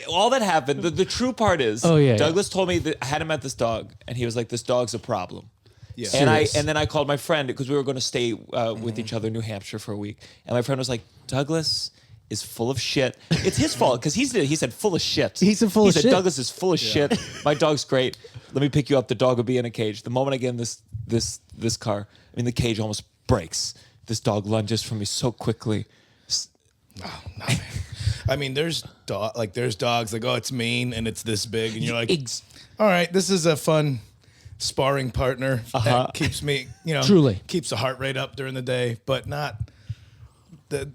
all that happened. The true part is, Douglas told me that I had him at this dog, and he was like, "This dog's a problem." Yeah. And then I called my friend because we were going to stay with each other in New Hampshire for a week, and my friend was like, "Douglas is full of shit. It's his fault because he said full of shit. He said Douglas is full of shit. My dog's great. Let me pick you up. The dog will be in a cage. The moment I get in this car, I mean the cage almost breaks. This dog lunges for me so quickly. Oh, no, man. I mean, there's dogs like, oh, it's mean and it's this big, and you're like, all right, this is a fun sparring partner that keeps me, truly keeps the heart rate up during the day, but not the.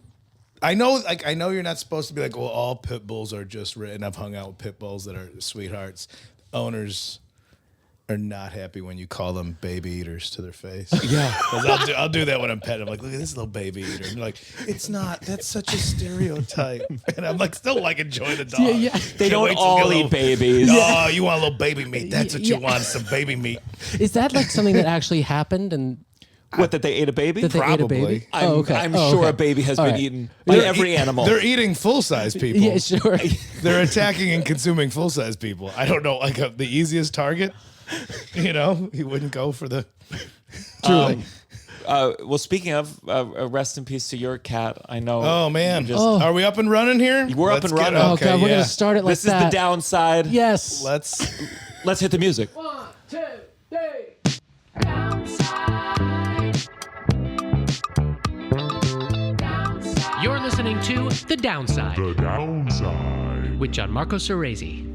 I know you're not supposed to be like, well, all pit bulls are just and I've hung out with pit bulls that are sweethearts. Owners are not happy when you call them baby eaters to their face. Yeah. I'll do that when I'm petting. I'm like, look at this little baby eater. And you're like, it's not. That's such a stereotype. And I'm like, still like enjoy the dog. Yeah. They don't all eat babies. Oh, you want a little baby meat. That's what you want, some baby meat. Is that like something that actually happened? And what, that they ate a baby? Probably. I'm sure a baby has been eaten by every animal. They're eating full-size people. Yeah, sure. They're attacking and consuming full-size people. I don't know, like the easiest target, he wouldn't go for the... Truly. Well, speaking of, rest in peace to your cat. I know. Oh, man. Are we up and running here? We're up and running. Okay, God, we're going to start it like this that. This is the downside. Yes. Let's hit the music. 1, 2, 3. Downside. You're listening to The Downside. The Downside. With Gianmarco Soresi.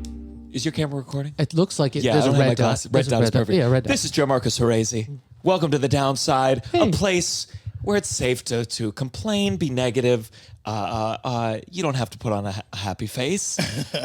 Is your camera recording? It looks like it. Yeah, there's a red dot. Red dot is perfect. Yeah, red dot. This is Gianmarco Soresi. Welcome to The Downside, a place where it's safe to complain, be negative. You don't have to put on a happy face.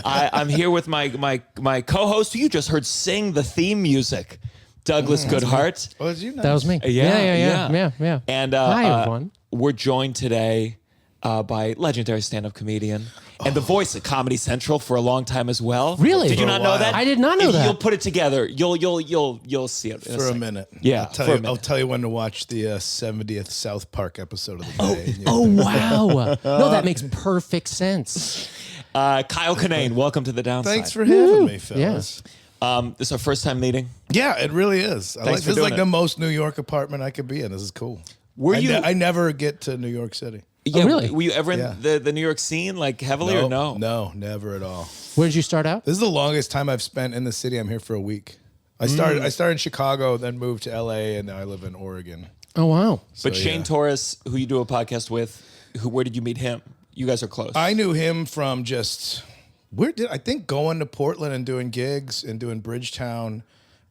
I'm here with my co-host, who you just heard sing the theme music, Douglas Goodhart. Was you? Nice. That was me. Yeah. And hi, everyone. We're joined today by legendary stand-up comedian and the voice of Comedy Central for a long time as well. Really? Did you not know that? I did not know that. You'll put it together. You'll see it for a minute. Yeah, I'll tell you when to watch the 70th South Park episode of the day. Oh wow! No, that makes perfect sense. Kyle Kinane, welcome to The Downside. Thanks for having me, fellas. Yeah. This is our first time meeting. Yeah, it really is. This is like the most New York apartment I could be in. This is cool. I never get to New York City. Yeah, really? Were you ever in the New York scene, like heavily or no? No, never at all. Where did you start out? This is the longest time I've spent in the city. I'm here for a week. I started in Chicago, then moved to LA, and now I live in Oregon. Oh wow! But Shane Torres, who you do a podcast with, where did you meet him? You guys are close. I knew him from I think going to Portland and doing gigs and doing Bridgetown,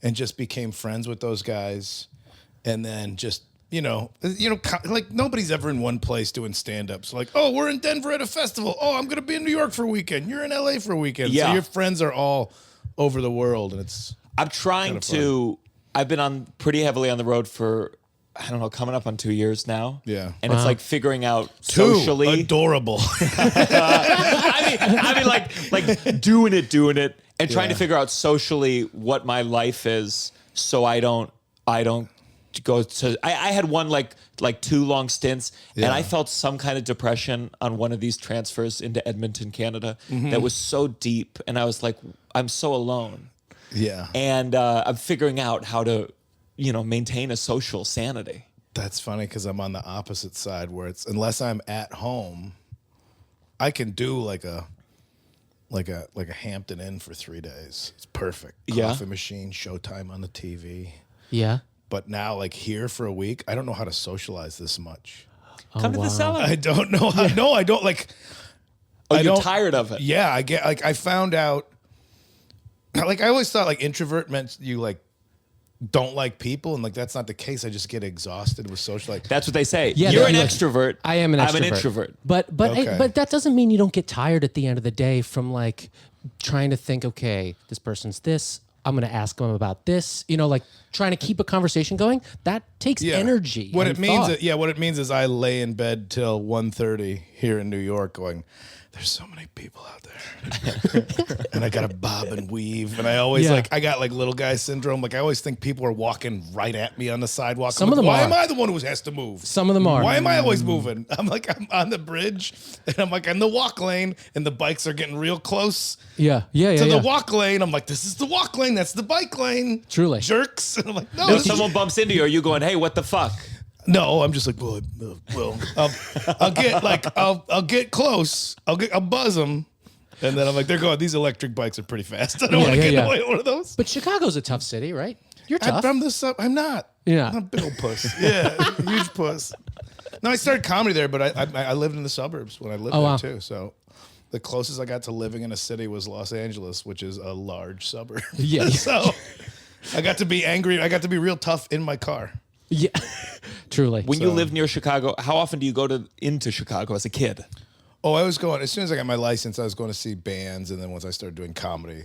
and just became friends with those guys, and then just. Like nobody's ever in one place doing stand-ups. Like, oh, we're in Denver at a festival. Oh, I'm going to be in New York for a weekend. You're in LA for a weekend. Yeah. So your friends are all over the world, and it's. I'm trying to. I've been on pretty heavily on the road for, I don't know, coming up on 2 years now. Yeah, and it's like figuring out socially. Adorable. I mean, like doing it, and trying to figure out socially what my life is, so I don't. Go to. I had one like 2 long stints, and I felt some kind of depression on one of these transfers into Edmonton, Canada, that was so deep, and I was like, I'm so alone. Yeah, and I'm figuring out how to, maintain a social sanity. That's funny because I'm on the opposite side where it's unless I'm at home, I can do like a Hampton Inn for 3 days. It's perfect. Coffee machine, Showtime on the TV. Yeah. But now, like here for a week, I don't know how to socialize this much. Come to the cellar. I don't know. No, I don't like. Oh, you're tired of it. Yeah, I get. Like I found out. Like I always thought, like introvert meant you like don't like people, and like that's not the case. I just get exhausted with social. Like that's what they say. Yeah, you're an extrovert. I am an extrovert. I'm an introvert. But that doesn't mean you don't get tired at the end of the day from like trying to think. Okay, this person's this. I'm going to ask them about this, like trying to keep a conversation going. That takes energy. What it means is I lay in bed till 1:30 here in New York going, there's so many people out there. And I got to bob and weave. And I always I got like little guy syndrome. Like I always think people are walking right at me on the sidewalk. Some of them why are. am I the one who has to move? Some of them are. Why am I always moving? I'm on the bridge and I'm like in the walk lane and the bikes are getting real close. Yeah. To the walk lane. I'm like, this is the walk lane. That's the bike lane. Truly. Jerks. And I'm like, no. If someone bumps into you, are you going, hey, what the fuck? No, I'm just like, well, I'll get close. I'll buzz them. And then I'm like, they're going, these electric bikes are pretty fast. I don't want to get away with one of those. But Chicago's a tough city, right? You're tough. I'm not. Yeah. I'm a big old puss. Yeah, huge puss. No, I started comedy there, but I lived in the suburbs when I lived there too. So the closest I got to living in a city was Los Angeles, which is a large suburb. Yeah. So I got to be angry. I got to be real tough in my car. Yeah, truly. When you lived near Chicago, how often do you go into Chicago as a kid? Oh, I was going, as soon as I got my license, I was going to see bands. And then once I started doing comedy,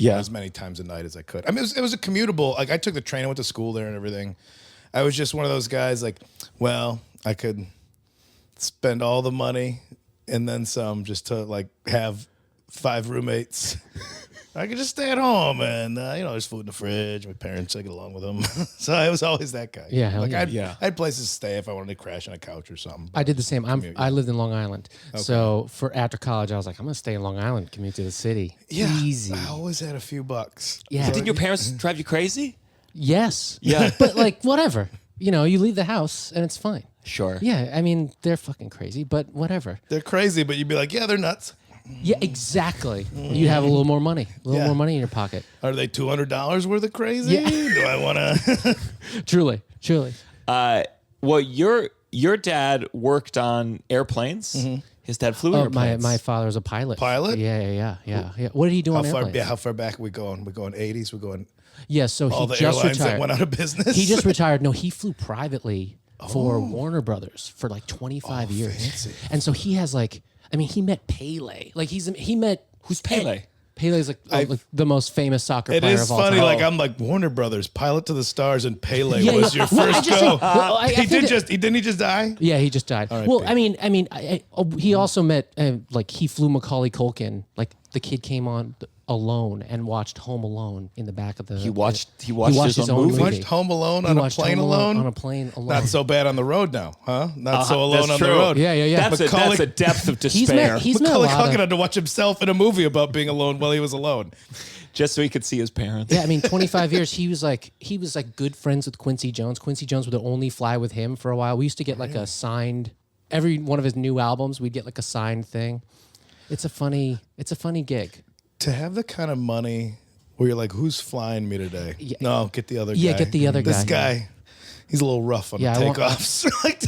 as many times a night as I could. I mean, it was a commutable, like I took the train, I went to school there and everything. I was just one of those guys like, well, I could spend all the money and then some just to like have 5 roommates. I could just stay at home and, there's food in the fridge. My parents, I get along with them. So I was always that guy. Yeah, hell I yeah. had places to stay if I wanted to crash on a couch or something. I did the same. I lived in Long Island. Okay. So after college, I was like, I'm going to stay in Long Island, commute to the city. Yeah. Easy. I always had a few bucks. Yeah. So Did your parents drive you crazy? Yes. Yeah. But like, whatever. You leave the house and it's fine. Sure. Yeah. I mean, they're fucking crazy, but whatever. They're crazy, but you'd be like, yeah, they're nuts. Yeah, exactly. You have a little more money. More money in your pocket. Are they $200 worth of crazy? Yeah. Do I want to? Truly. Well, your dad worked on airplanes. Mm-hmm. His dad flew airplanes. My father was a pilot. Pilot? Yeah. What did he do on airplanes? How far back are we going? We're going 80s? We're going... Yeah, so all he the just airlines retired. that went out of business? He just retired. No, he flew privately for Warner Brothers for like 25 years. Fancy. And so he has he met Pele. Like he met... Who's Pele? Pele's like the most famous soccer player of all time. It is funny. Like I'm like Warner Brothers, Pilot to the Stars, and Pele was your first go. He didn't he just die? Yeah, he just died. Right, well, he also met he flew Macaulay Culkin. Like the kid came on alone and watched Home Alone in the back of the. He watched his own movie. He watched Home Alone on a plane alone. On a plane alone. Not so bad on the road now, huh? Not so alone on the road. Yeah. That's a depth of despair. Macaulay Culkin had to watch himself in a movie about being alone while he was alone. Just so he could see his parents. Yeah, 25 years. He was like good friends with Quincy Jones. Quincy Jones would only fly with him for a while. We used to get like a signed, every one of his new albums, we'd get like a signed thing. It's a funny gig. To have the kind of money where you're like, who's flying me today? Yeah. No, get the other guy. Yeah, get the other guy. This guy, he's a little rough on the takeoffs.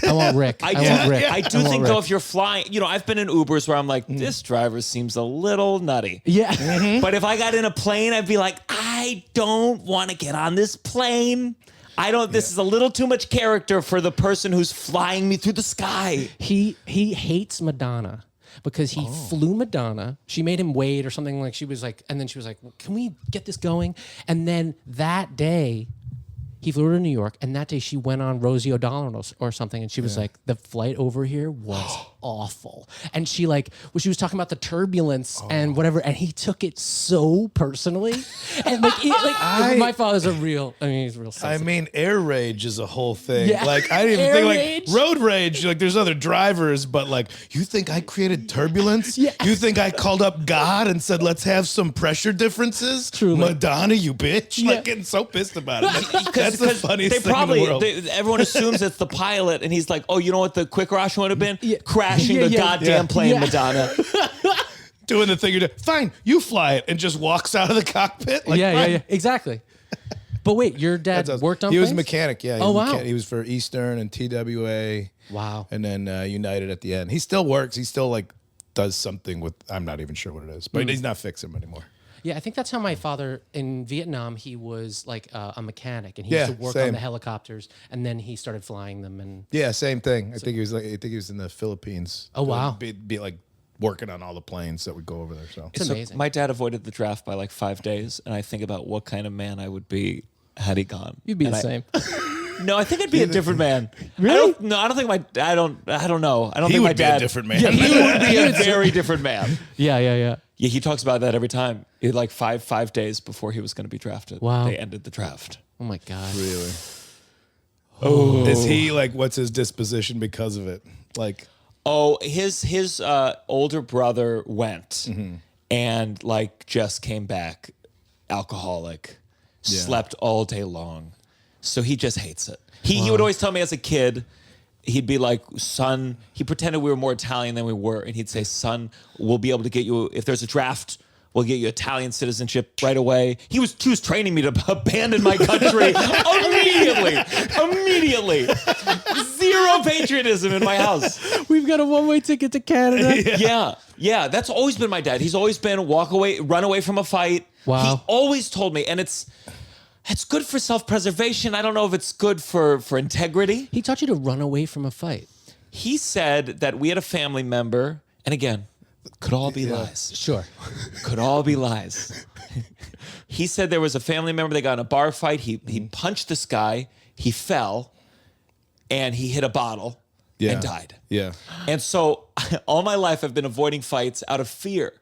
I want Rick. I do think though, if you're flying, I've been in Ubers where I'm like, this driver seems a little nutty. Yeah. Mm-hmm. But if I got in a plane, I'd be like, I don't want to get on this plane. This is a little too much character for the person who's flying me through the sky. He hates Madonna. Because he flew Madonna. She made him wait or something, like she was like, and then she was like, well, can we get this going? And then that day, he flew her to New York, and that day she went on Rosie O'Donnell or something, and she was like, the flight over here was awful. And she she was talking about the turbulence and whatever, and he took it so personally. And my father's he's real sensitive. I mean, air rage is a whole thing. Yeah. Like, I didn't even think, rage. road rage, like, there's other drivers, but, like, you think I created turbulence? Yeah. You think I called up God and said, let's have some pressure differences? Truly. Madonna, you bitch. Yeah. Like, getting so pissed about it. That's the funniest thing in the world. Everyone assumes it's the pilot, and he's like, oh, you know what the quicker option would have been? Yeah. Crashing the goddamn plane, Madonna. Doing the thing you're doing. Fine, you fly it, and just walks out of the cockpit. Like, Yeah, exactly. But wait, your dad worked on He was planes? a mechanic, yeah. Wow. He was for Eastern and TWA. Wow. And then United at the end. He still works. He still, does something with, I'm not even sure what it is, but he's not fixing them anymore. Yeah, I think that's how my father in Vietnam, he was like a mechanic, and he used to work on the helicopters, and then he started flying them. And yeah, same thing. I think he was in the Philippines. Oh wow, be like working on all the planes that would go over there. So it's amazing. My dad avoided the draft by 5 days, and I think about what kind of man I would be had he gone. You'd be the same. No, I think I'd be a different man. Really? I don't think I don't know. I don't He think my would be dad. a different man. Yeah, he would be a very different man. Yeah. Yeah, he talks about that every time. Like five days before he was going to be drafted. Wow. They ended the draft. Oh my God. Really? Oh. Is he like? What's his disposition because of it? Like, oh, his older brother went and like just came back, alcoholic, slept all day long, so he just hates it. He would always tell me as a kid. He'd be like, son, he pretended we were more Italian than we were. And he'd say, son, we'll be able to get you, if there's a draft, we'll get you Italian citizenship right away. He was training me to abandon my country immediately. Zero patriotism in my house. We've got a one-way ticket to Canada. Yeah. That's always been my dad. He's always been walk away, run away from a fight. Wow. He always told me, and it's good for self-preservation. I don't know if it's good for integrity. He taught you to run away from a fight. He said that we had a family member, and again, could all be lies. Sure. Could all be lies. He said there was a family member, they got in a bar fight. He punched this guy, he fell, and he hit a bottle and died. Yeah. And so all my life I've been avoiding fights out of fear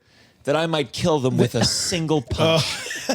that I might kill them with a single punch.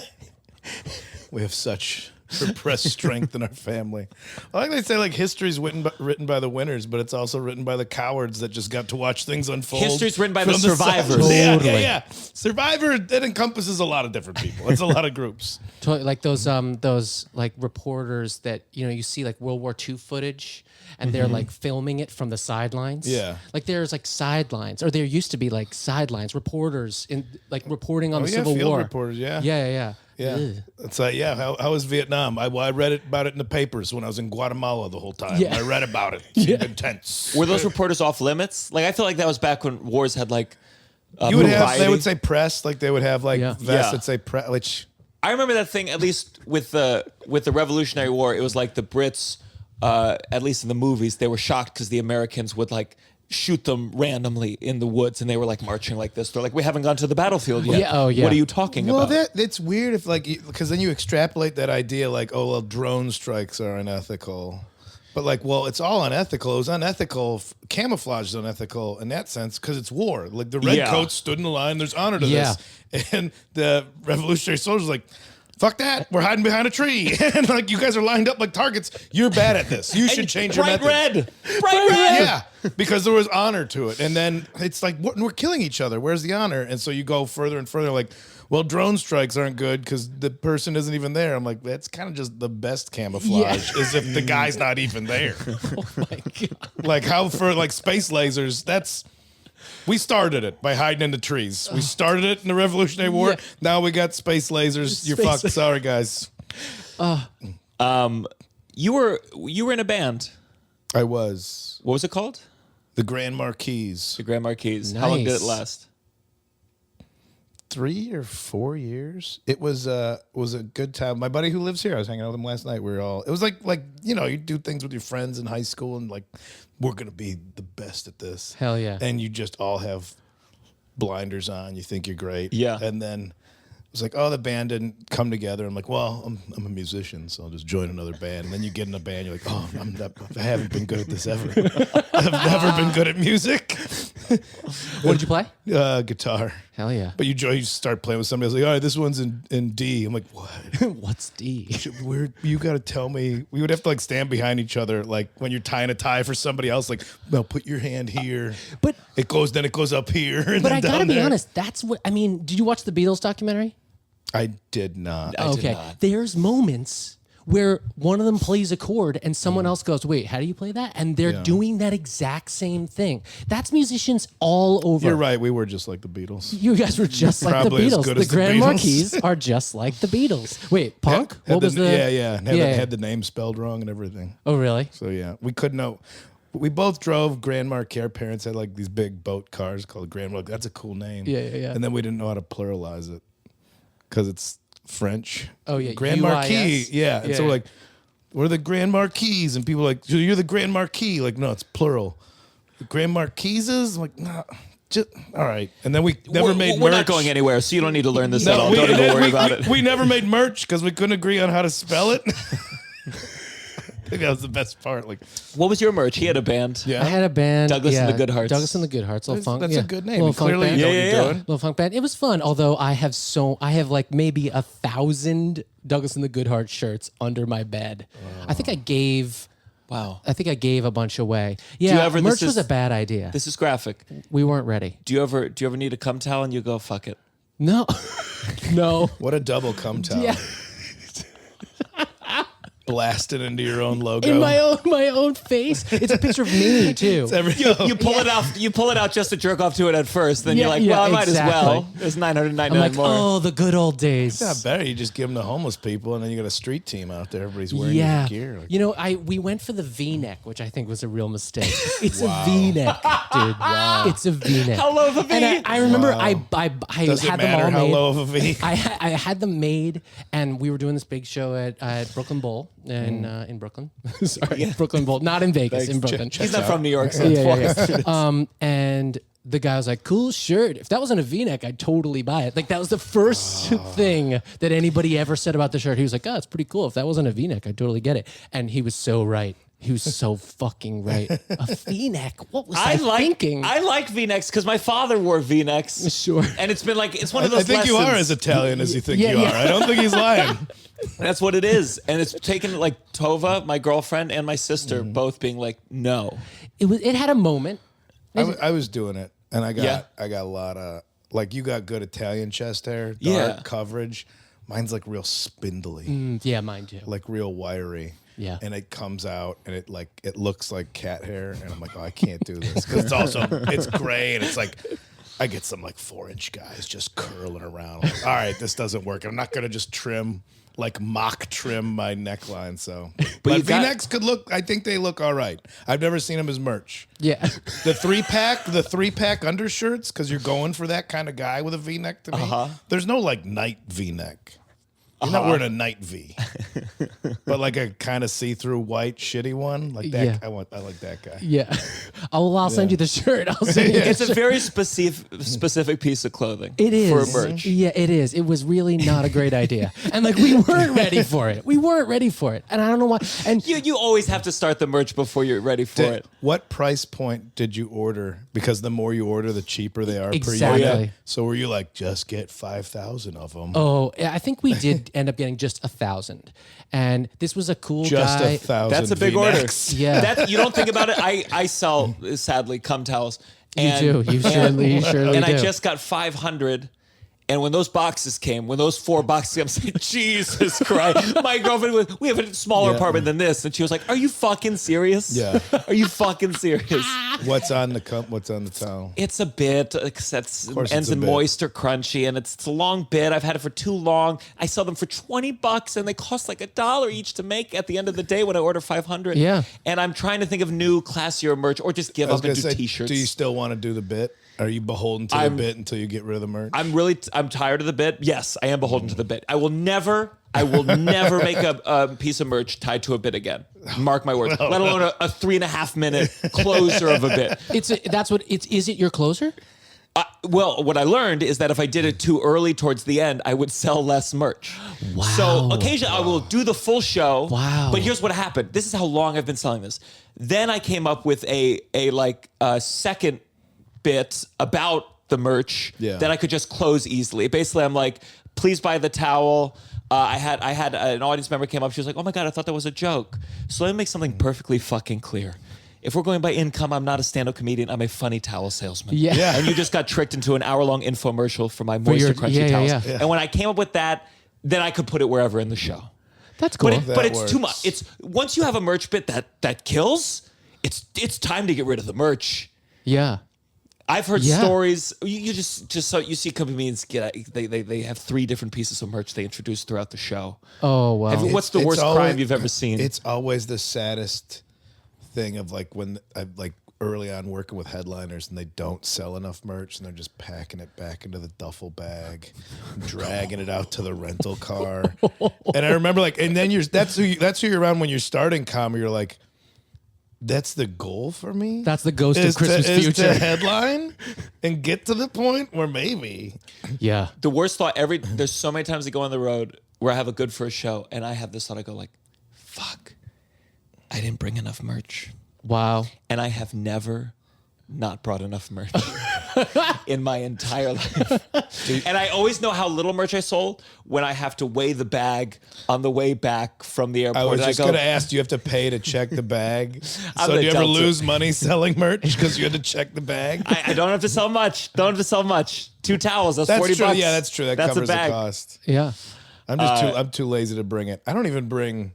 We have such repressed strength in our family. I like they say like history's written by the winners, but it's also written by the cowards that just got to watch things unfold. History's written by the from survivors. Totally. Yeah. Survivor, it encompasses a lot of different people. It's a lot of groups. Like those like reporters that you see like World War II footage and they're like filming it from the sidelines. Yeah. Like there's like sidelines, or there used to be like sidelines, reporters in like reporting on the yeah, Civil field War. reporters, yeah. Yeah. Yeah. It's like, how was Vietnam? I read about it in the papers when I was in Guatemala the whole time. Yeah. I read about it. It seemed intense. Were those reporters off limits? Like I feel like that was back when wars had like you would have, variety. they would say press, like they would have like Yeah. vests that say press, which I remember that thing, at least with the Revolutionary War, it was like the Brits, at least in the movies, they were shocked because the Americans would like shoot them randomly in the woods, and they were like marching like this. They're like, we haven't gone to the battlefield yet. Yeah, oh, yeah. What are you talking about? Well, that's weird if like, because then you extrapolate that idea like, oh, well, drone strikes are unethical. But like, well, it's all unethical. It was unethical. Camouflage is unethical in that sense because it's war. Like the redcoats stood in the line. There's honor to this. And the Revolutionary soldiers like, fuck that. We're hiding behind a tree. And like, you guys are lined up like targets. You're bad at this. You should change your methods. Bright red. Yeah, because there was honor to it. And then it's like, we're killing each other. Where's the honor? And so you go further and further like, well, drone strikes aren't good because the person isn't even there. I'm like, that's kind of just the best camouflage is if the guy's not even there. Oh my God. Like how for like space lasers, we started it by hiding in the trees. We started it in the Revolutionary War. Yeah. Now we got space lasers. You're fucked. Sorry, guys. You were in a band. I was. What was it called? The Grand Marquis. The Grand Marquis. How long did it Nice. last? 3 or 4 years. It was a good time. My buddy who lives here, I was hanging out with him last night. We were all. It was like you do things with your friends in high school and like we're gonna be the best at this. Hell yeah. And you just all have blinders on. You think you're great. Yeah. And then it's like, oh, the band didn't come together. I'm like, well, I'm a musician, so I'll just join another band. And then you get in a band, you're like, oh, I haven't been good at this ever. I've never been good at music. What did you play? Guitar. Hell yeah. But you start playing with somebody else, like, all right, this one's in D. I'm like, what? What's D? You got to tell me. We would have to like stand behind each other, like when you're tying a tie for somebody else. Like, no, put your hand here. But It goes up here. And but then I gotta down be there. honest. That's what I mean. Did you watch the Beatles documentary? I did not. I did Okay. not. There's moments where one of them plays a chord and someone else goes, wait, how do you play that? And they're doing that exact same thing. That's musicians all over. You're right. We were just like the Beatles. You guys were just like the Probably as Beatles. good The as the Grand Beatles. Marquis are just like the Beatles. Wait, Punk? Had What was the? Yeah. Had the name spelled wrong and everything. Oh, really? So yeah, we couldn't know. We both drove Grand Marquis. Our parents had like these big boat cars called Grand Marquis. That's a cool name. Yeah. And then we didn't know how to pluralize it because it's French. Oh, yeah, Grand UIS. Marquis. Yeah. And so Yeah. we're like, we're the Grand Marquis, and people are like, so you're the Grand Marquis. Like, no, it's plural. The Grand Marquises. I'm like, nah. Just, all right. And then we never made merch. We're not going anywhere, so you don't need to learn this at all. Don't even worry about it. We never made merch because we couldn't agree on how to spell it. think that was the best part. Like, what was your merch? He had a band. Yeah. I had a band. Douglas and the Goodharts. Douglas and the Goodharts. Little funk. That's a good name. Little funk Clearly, band. you know what you're doing. Little funk band. It was fun. Although I have like maybe 1,000 Douglas and the Goodhart shirts under my bed. I think I gave. Wow. I think I gave a bunch away. Yeah, merch was a bad idea. This is graphic. We weren't ready. Do you ever need a cum towel and you go, fuck it? No. No. What a double cum towel. Yeah. Blasted into your own logo. In my own face. It's a picture of me too. You pull it out. You pull it out just to jerk off to it at first. Then you're like, well, I might as well. There's 999 I'm like, more. oh, the good old days. It's not better. You just give them to homeless people, and then you got a street team out there. Everybody's wearing your gear. Like, You know, we went for the V-neck, which I think was a real mistake. It's a V-neck, dude. Wow. It's a V-neck. How low of a V? And I remember I does it had matter them all how made. low of a V? I had them made, and we were doing this big show at Brooklyn Bowl in Brooklyn. Sorry, Brooklyn Bowl, not in Vegas, in Brooklyn. He's not from New York, so And the guy was like, "Cool shirt. If that wasn't a V-neck, I'd totally buy it." Like that was the first thing that anybody ever said about the shirt. He was like, "Oh, it's pretty cool. If that wasn't a V-neck, I'd totally get it." And he was so right. He was so fucking right. A V-neck. What was I thinking? I like V-necks because my father wore V-necks. Sure. And it's been like, it's one of those I think lessons. you are as Italian as you think you are. I don't think he's lying. That's what it is. And it's taken like Tova, my girlfriend, and my sister both being like, no. It had a moment. I was doing it, and I got a lot of, like, you got good Italian chest hair, dark coverage. Mine's like real spindly. Yeah, mine too. Like real wiry. Yeah. And it comes out and it looks like cat hair, and I'm like, oh, I can't do this because it's gray, and it's like I get some like 4-inch guys just curling around. I'm like, all right, this doesn't work. I'm not gonna just mock trim my neckline. So, but V-necks could look. I think they look all right. I've never seen them as merch. Yeah. The three pack undershirts, because you're going for that kind of guy with a V-neck. To me, there's no like night V-neck. You're not wearing a night V, but like a kind of see-through white shitty one like that. Yeah. I like that guy. Yeah. I'll send you the shirt. I'll send you. It's a very specific piece of clothing. It is. For merch. Yeah, it is. It was really not a great idea. And like we weren't ready for it. And I don't know why. And you always have to start the merch before you're ready for it. What price point did you order? Because the more you order, the cheaper they are Exactly. per unit. So were you like, just get 5,000 of them? Oh, I think we did end up getting just 1,000. And this was a cool Just guy. 1,000. That's a big V-necks. order. Yeah. You don't think about it. I sell, sadly, cum towels. You do. You surely do. And I just got 500. And when those 4 boxes came, I was like, Jesus Christ. My girlfriend, we have a smaller apartment than this. And she was like, are you fucking serious? Yeah. Are you fucking serious? What's on the towel? It's a bit, ends in moist or crunchy, and it's a long bit. I've had it for too long. I sell them for $20, and they cost like $1 each to make at the end of the day when I order 500. Yeah. And I'm trying to think of new, classier merch, or just give up and do T-shirts. Do you still want to do the bit? Are you beholden to the bit until you get rid of the merch? I'm tired of the bit. Yes, I am beholden to the bit. I will never make a piece of merch tied to a bit again. Mark my words. Let alone a 3.5 minute closer of a bit. Is it your closer? Well, what I learned is that if I did it too early towards the end, I would sell less merch. Wow. So occasionally I will do the full show. Wow. But here's what happened. This is how long I've been selling this. Then I came up with a second bit about the merch that I could just close easily. Basically, I'm like, please buy the towel. I had an audience member came up. She was like, oh my God, I thought that was a joke. So let me make something perfectly fucking clear. If we're going by income, I'm not a stand-up comedian. I'm a funny towel salesman. Yeah. And you just got tricked into an hour-long infomercial for my moisture crunchy towels. Yeah. And when I came up with that, then I could put it wherever in the show. That's cool. But it's too much. It's once you have a merch bit that kills, it's time to get rid of the merch. Yeah. I've heard stories. You just so you see comedians they have 3 different pieces of merch they introduce throughout the show. Oh wow! What's the worst crime you've ever seen? It's always the saddest thing of like when I like early on working with headliners and they don't sell enough merch and they're just packing it back into the duffel bag, dragging it out to the rental car. And I remember like, and then that's who you're around when you're starting comedy. You're like, that's the goal for me. That's the ghost of Christmas future. To headline and get to the point where maybe. Yeah. The worst thought there's so many times I go on the road where I have a good first show and I have this thought. I go like, fuck. I didn't bring enough merch. Wow. And I have never not brought enough merch in my entire life. And I always know how little merch I sold when I have to weigh the bag on the way back from the airport. I was just going to ask, do you have to pay to check the bag? So do you ever lose money selling merch because you had to check the bag? I don't have to sell much. Don't have to sell much. 2 towels, that's $40. True. Yeah, that's true. That that's covers the cost. Yeah. I'm too lazy to bring it. I don't even bring.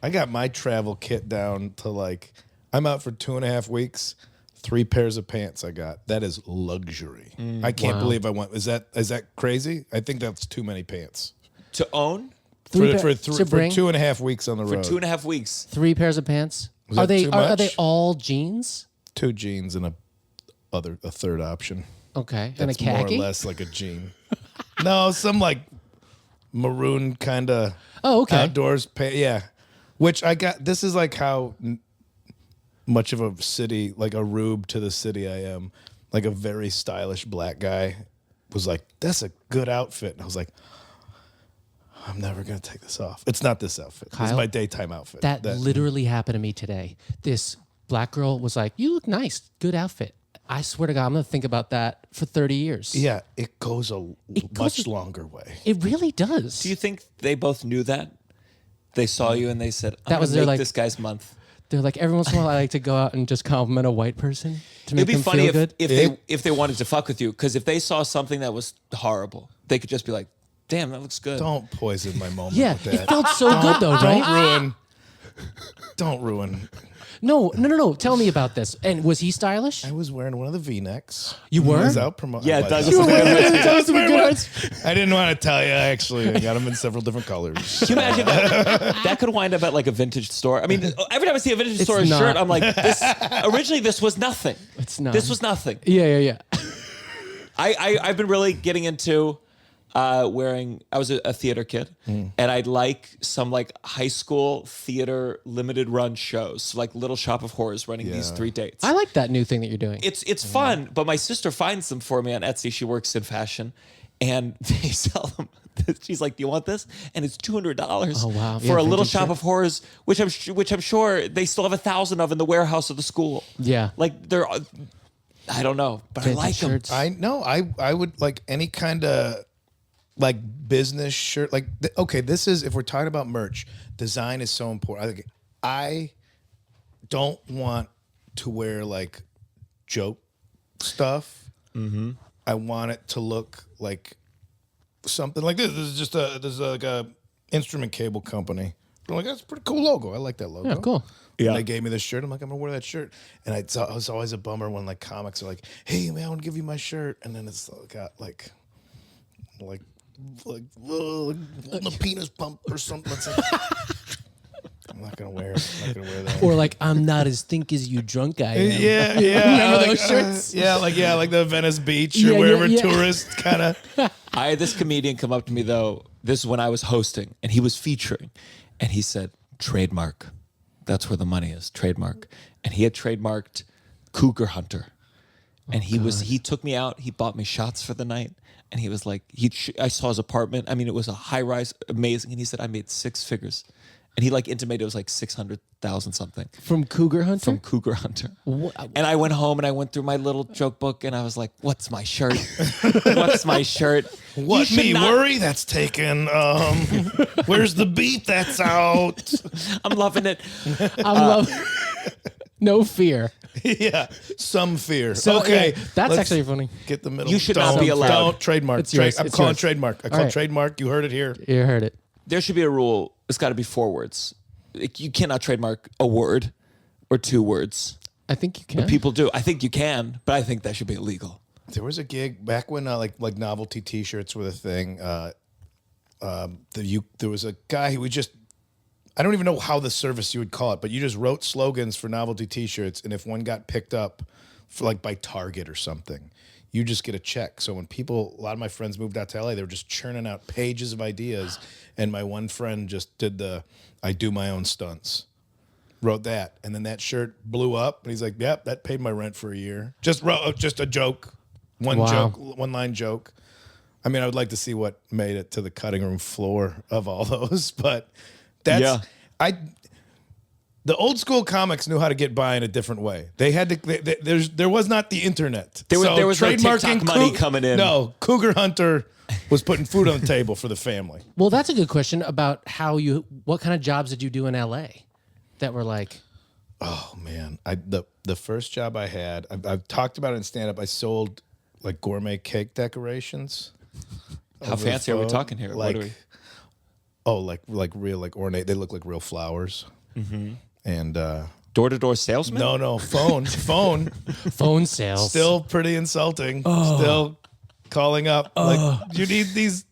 I got my travel kit down to like. I'm out for 2.5 weeks. 3 pairs of pants I got. That is luxury. I can't believe I went. Is that crazy? I think that's too many pants to own. For 2.5 weeks on the road. For 2.5 weeks. 3 pairs of pants. Are they all jeans? 2 jeans and a third option. Okay. That's and a khaki? more or less like a jean. No, some like maroon kind of outdoors pants. Yeah. Which I got. This is like how much of a city, like a rube to the city I am. Like a very stylish black guy was like, that's a good outfit. And I was like, I'm never going to take this off. It's not this outfit. Kyle, it's my daytime outfit. That literally happened to me today. This black girl was like, you look nice. Good outfit. I swear to God, I'm going to think about that for 30 years. Yeah, it goes a much longer way. It really does. Do you think they both knew that? They saw you and they said, I'm going to make this guy's month. They're like, every once in a while I like to go out and just compliment a white person to make them feel good. It'd be funny if they wanted to fuck with you, because if they saw something that was horrible, they could just be like, damn, that looks good. Don't poison my moment with that. It felt so good though, right? Don't ruin. No. Tell me about this. And was he stylish? I was wearing one of the V-necks. You were? I was out promoting. Yeah, Douglas. I didn't want to tell you, actually. I got them in several different colors. Can you imagine that could wind up at like a vintage store? I mean, every time I see a vintage store shirt, I'm like, originally this was nothing. It's not. This was nothing. Yeah. I've been really getting into wearing. I was a theater kid, and I'd like some like high school theater limited run shows, like Little Shop of Horrors running these 3 dates. I like that new thing that you're doing. It's fun, but my sister finds them for me on Etsy. She works in fashion, and they sell them. She's like, "Do you want this?" And it's $200 for a Little Shop of Horrors, which I'm sure they still have 1,000 of in the warehouse of the school. Yeah, like they're. I don't know, but vintage I like shirts. them. I know. I would like any kind of. Like business shirt, like this is if we're talking about merch, design is so important. I don't want to wear like joke stuff. Mm-hmm. I want it to look like something like this. This is like a instrument cable company. I'm like, that's a pretty cool logo. I like that logo. Yeah, cool. Yeah. And they gave me this shirt. I'm like, I'm gonna wear that shirt. And it was always a bummer when like comics are like, hey man, I want to give you my shirt, and then it's got like the penis pump or something. I'm not gonna wear it. I'm not gonna wear that. Or like, I'm not as think as you drunk I am. Yeah. Remember those shirts? Like the Venice Beach or wherever tourist kind of. I had this comedian come up to me though. This is when I was hosting, and he was featuring, and he said, "Trademark, that's where the money is. Trademark." And he had trademarked Cougar Hunter, and he took me out. He bought me shots for the night. And he was like, I saw his apartment. I mean, it was a high rise, amazing. And he said, I made 6 figures. And he like intimated it was like 600,000 something. From Cougar Hunter? From Cougar Hunter. And I went home and I went through my little joke book and I was like, what's my shirt? What's my shirt? What, me worry? That's taken. Where's the beat? That's out. I'm loving it. I'm loving No fear. Yeah, some fear. So, okay, that's actually funny. Get the middle. You should not be allowed. Don't trademark. It's yours. I'm calling trademark. I call trademark. You heard it here. You heard it. There should be a rule. It's got to be 4 words. You cannot trademark a word or 2 words. I think you can. But people do. I think you can, but I think that should be illegal. There was a gig back when like novelty T-shirts were the thing. There was a guy who would just. I don't even know how the service you would call it, but you just wrote slogans for novelty T-shirts, and if one got picked up for like by Target or something, you just get a check. So when a lot of my friends moved out to LA, they were just churning out pages of ideas, and my one friend just did I do my own stunts, wrote that, and then that shirt blew up, and he's like, "Yep, that paid my rent for a year." Just wrote just a joke, one line joke. I mean, I would like to see what made it to the cutting room floor of all those, but. The old school comics knew how to get by in a different way. They had to. There was not the internet. There was no TikTok money coming in. No, Cougar Hunter was putting food on the table for the family. Well, that's a good question about what kind of jobs did you do in LA that were like? Oh man, the first job I had, I've talked about it in stand up. I sold like gourmet cake decorations. How fancy are we talking here? Like, what do we? Oh, like real ornate. They look like real flowers. Mm-hmm. And door-to-door salesman? No, phone sales. Still pretty insulting. Still calling up like, you need these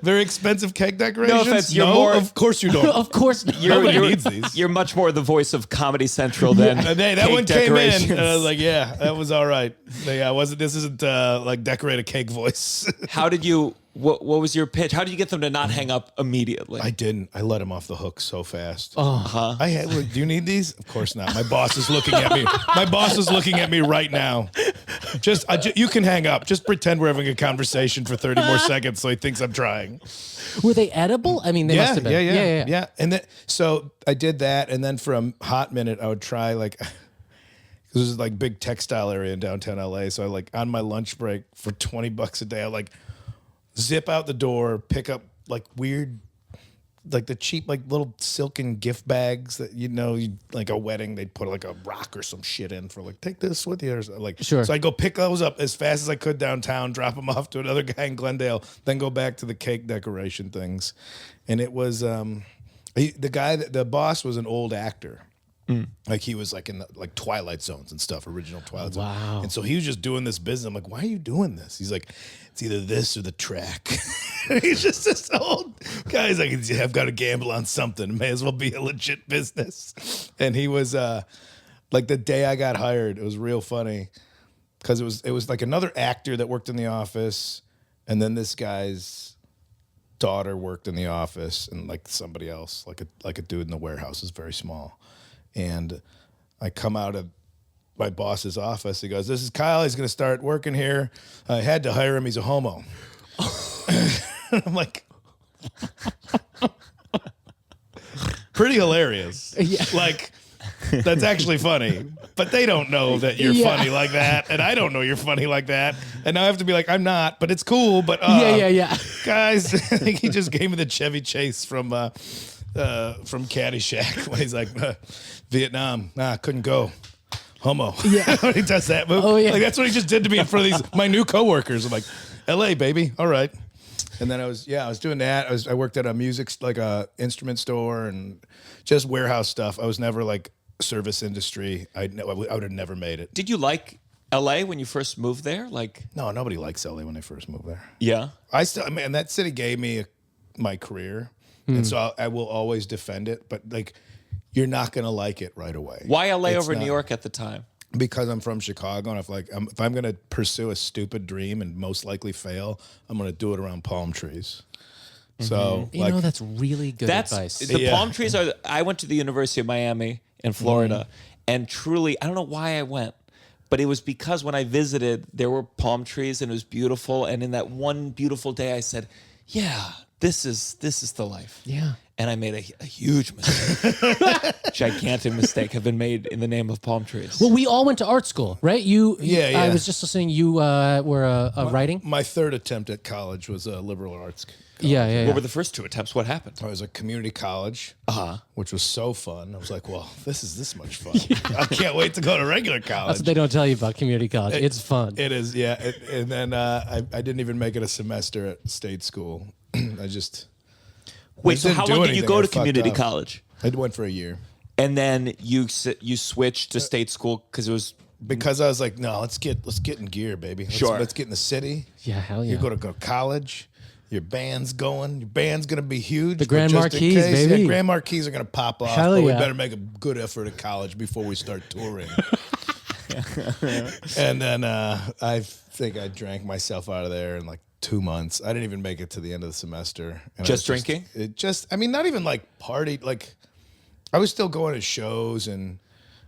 very expensive cake decorations. No offense, of course you don't. Of course not. Nobody needs these. You're much more the voice of Comedy Central than that cake one came decorations. in, and I was like, yeah, that was all right. Yeah, this isn't like decorate a cake voice. How did you? What was your pitch? How did you get them to not hang up immediately? I didn't. I let him off the hook so fast. Uh-huh. Do you need these? Of course not. My boss is looking at me. My boss is looking at me right now. You can hang up. Just pretend we're having a conversation for 30 more seconds so he thinks I'm trying. Were they edible? I mean, they must have been. Yeah. And then, so I did that. And then for a hot minute, I would try like, this is like big textile area in downtown LA. So I like on my lunch break for $20 a day, I like zip out the door, pick up like weird, like the cheap, like little silken gift bags that, like a wedding, they'd put like a rock or some shit in for like, take this with you. Or like, sure. So I'd go pick those up as fast as I could downtown, drop them off to another guy in Glendale, then go back to the cake decoration things. And it was, the boss was an old actor. Like he was like in the like Twilight Zones and stuff, original Twilight Zones. Wow. And so he was just doing this business. I'm like, why are you doing this? He's like, it's either this or the track. He's just this old guy. He's like, I've got to gamble on something. It may as well be a legit business. And he was like the day I got hired, it was real funny because it was like another actor that worked in the office, and then this guy's daughter worked in the office, and like somebody else, like a dude in the warehouse, is very small. And I come out of my boss's office. He goes, "This is Kyle. He's going to start working here. I had to hire him. He's a homo." I'm like, pretty hilarious. Yeah. Like, that's actually funny. But they don't know that you're funny like that. And I don't know you're funny like that. And now I have to be like, I'm not, but it's cool. But yeah. Guys, I think he just gave me the Chevy Chase from Caddyshack when he's like, Vietnam, couldn't go. Homo. Yeah. When he does that move. Oh, yeah. Like, that's what he just did to me in front of my new coworkers. I'm like, LA, baby. All right. And then I was doing that. I worked at a like a instrument store and just warehouse stuff. I was never like service industry. I would have never made it. Did you like LA when you first moved there? Like, no, nobody likes LA when they first move there. Yeah. That city gave me my career. And so I will always defend it, but like, you're not going to like it right away. Why LA over New York at the time? Because I'm from Chicago, and if I'm going to pursue a stupid dream and most likely fail, I'm going to do it around palm trees. Mm-hmm. So that's really good advice. The palm trees are. I went to the University of Miami in Florida, and truly, I don't know why I went, but it was because when I visited, there were palm trees and it was beautiful. And in that one beautiful day, I said, "Yeah, this is the life." Yeah. And I made a huge mistake. Gigantic mistake have been made in the name of palm trees. Well, we all went to art school, right? Yeah. I was just listening. You were writing? My third attempt at college was a liberal arts college. Yeah. What were the first two attempts? What happened? I was at community college, which was so fun. I was like, well, this is this much fun. I can't wait to go to regular college. That's what they don't tell you about community college. It's fun. It is, yeah. And then I didn't even make it a state at state school. Wait, so how long did you go to community college? I went for a year. And then you switched to state school because it was... Because I was like, no, let's get in gear, baby. Let's get in the city. Yeah, hell yeah. You go to college. Your band's going. Your band's going to be huge. The Grand Marquis, baby. Yeah, Grand Marquis are going to pop off. Hell but yeah. we better make a good effort at college before we start touring. And then I think I drank myself out of there in like 2 months. I didn't even make it to the end of the semester. And just drinking? Not even like party. Like, I was still going to shows, and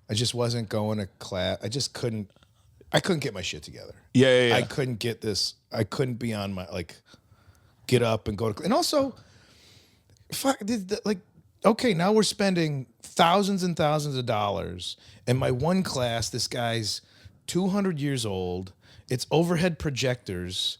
I just wasn't going to class. I couldn't get my shit together. Yeah. I couldn't get this. I couldn't be on my, like, get up and go to, and also, fuck, okay, now we're spending thousands and thousands of dollars. And my one class, this guy's 200 years old. It's overhead projectors,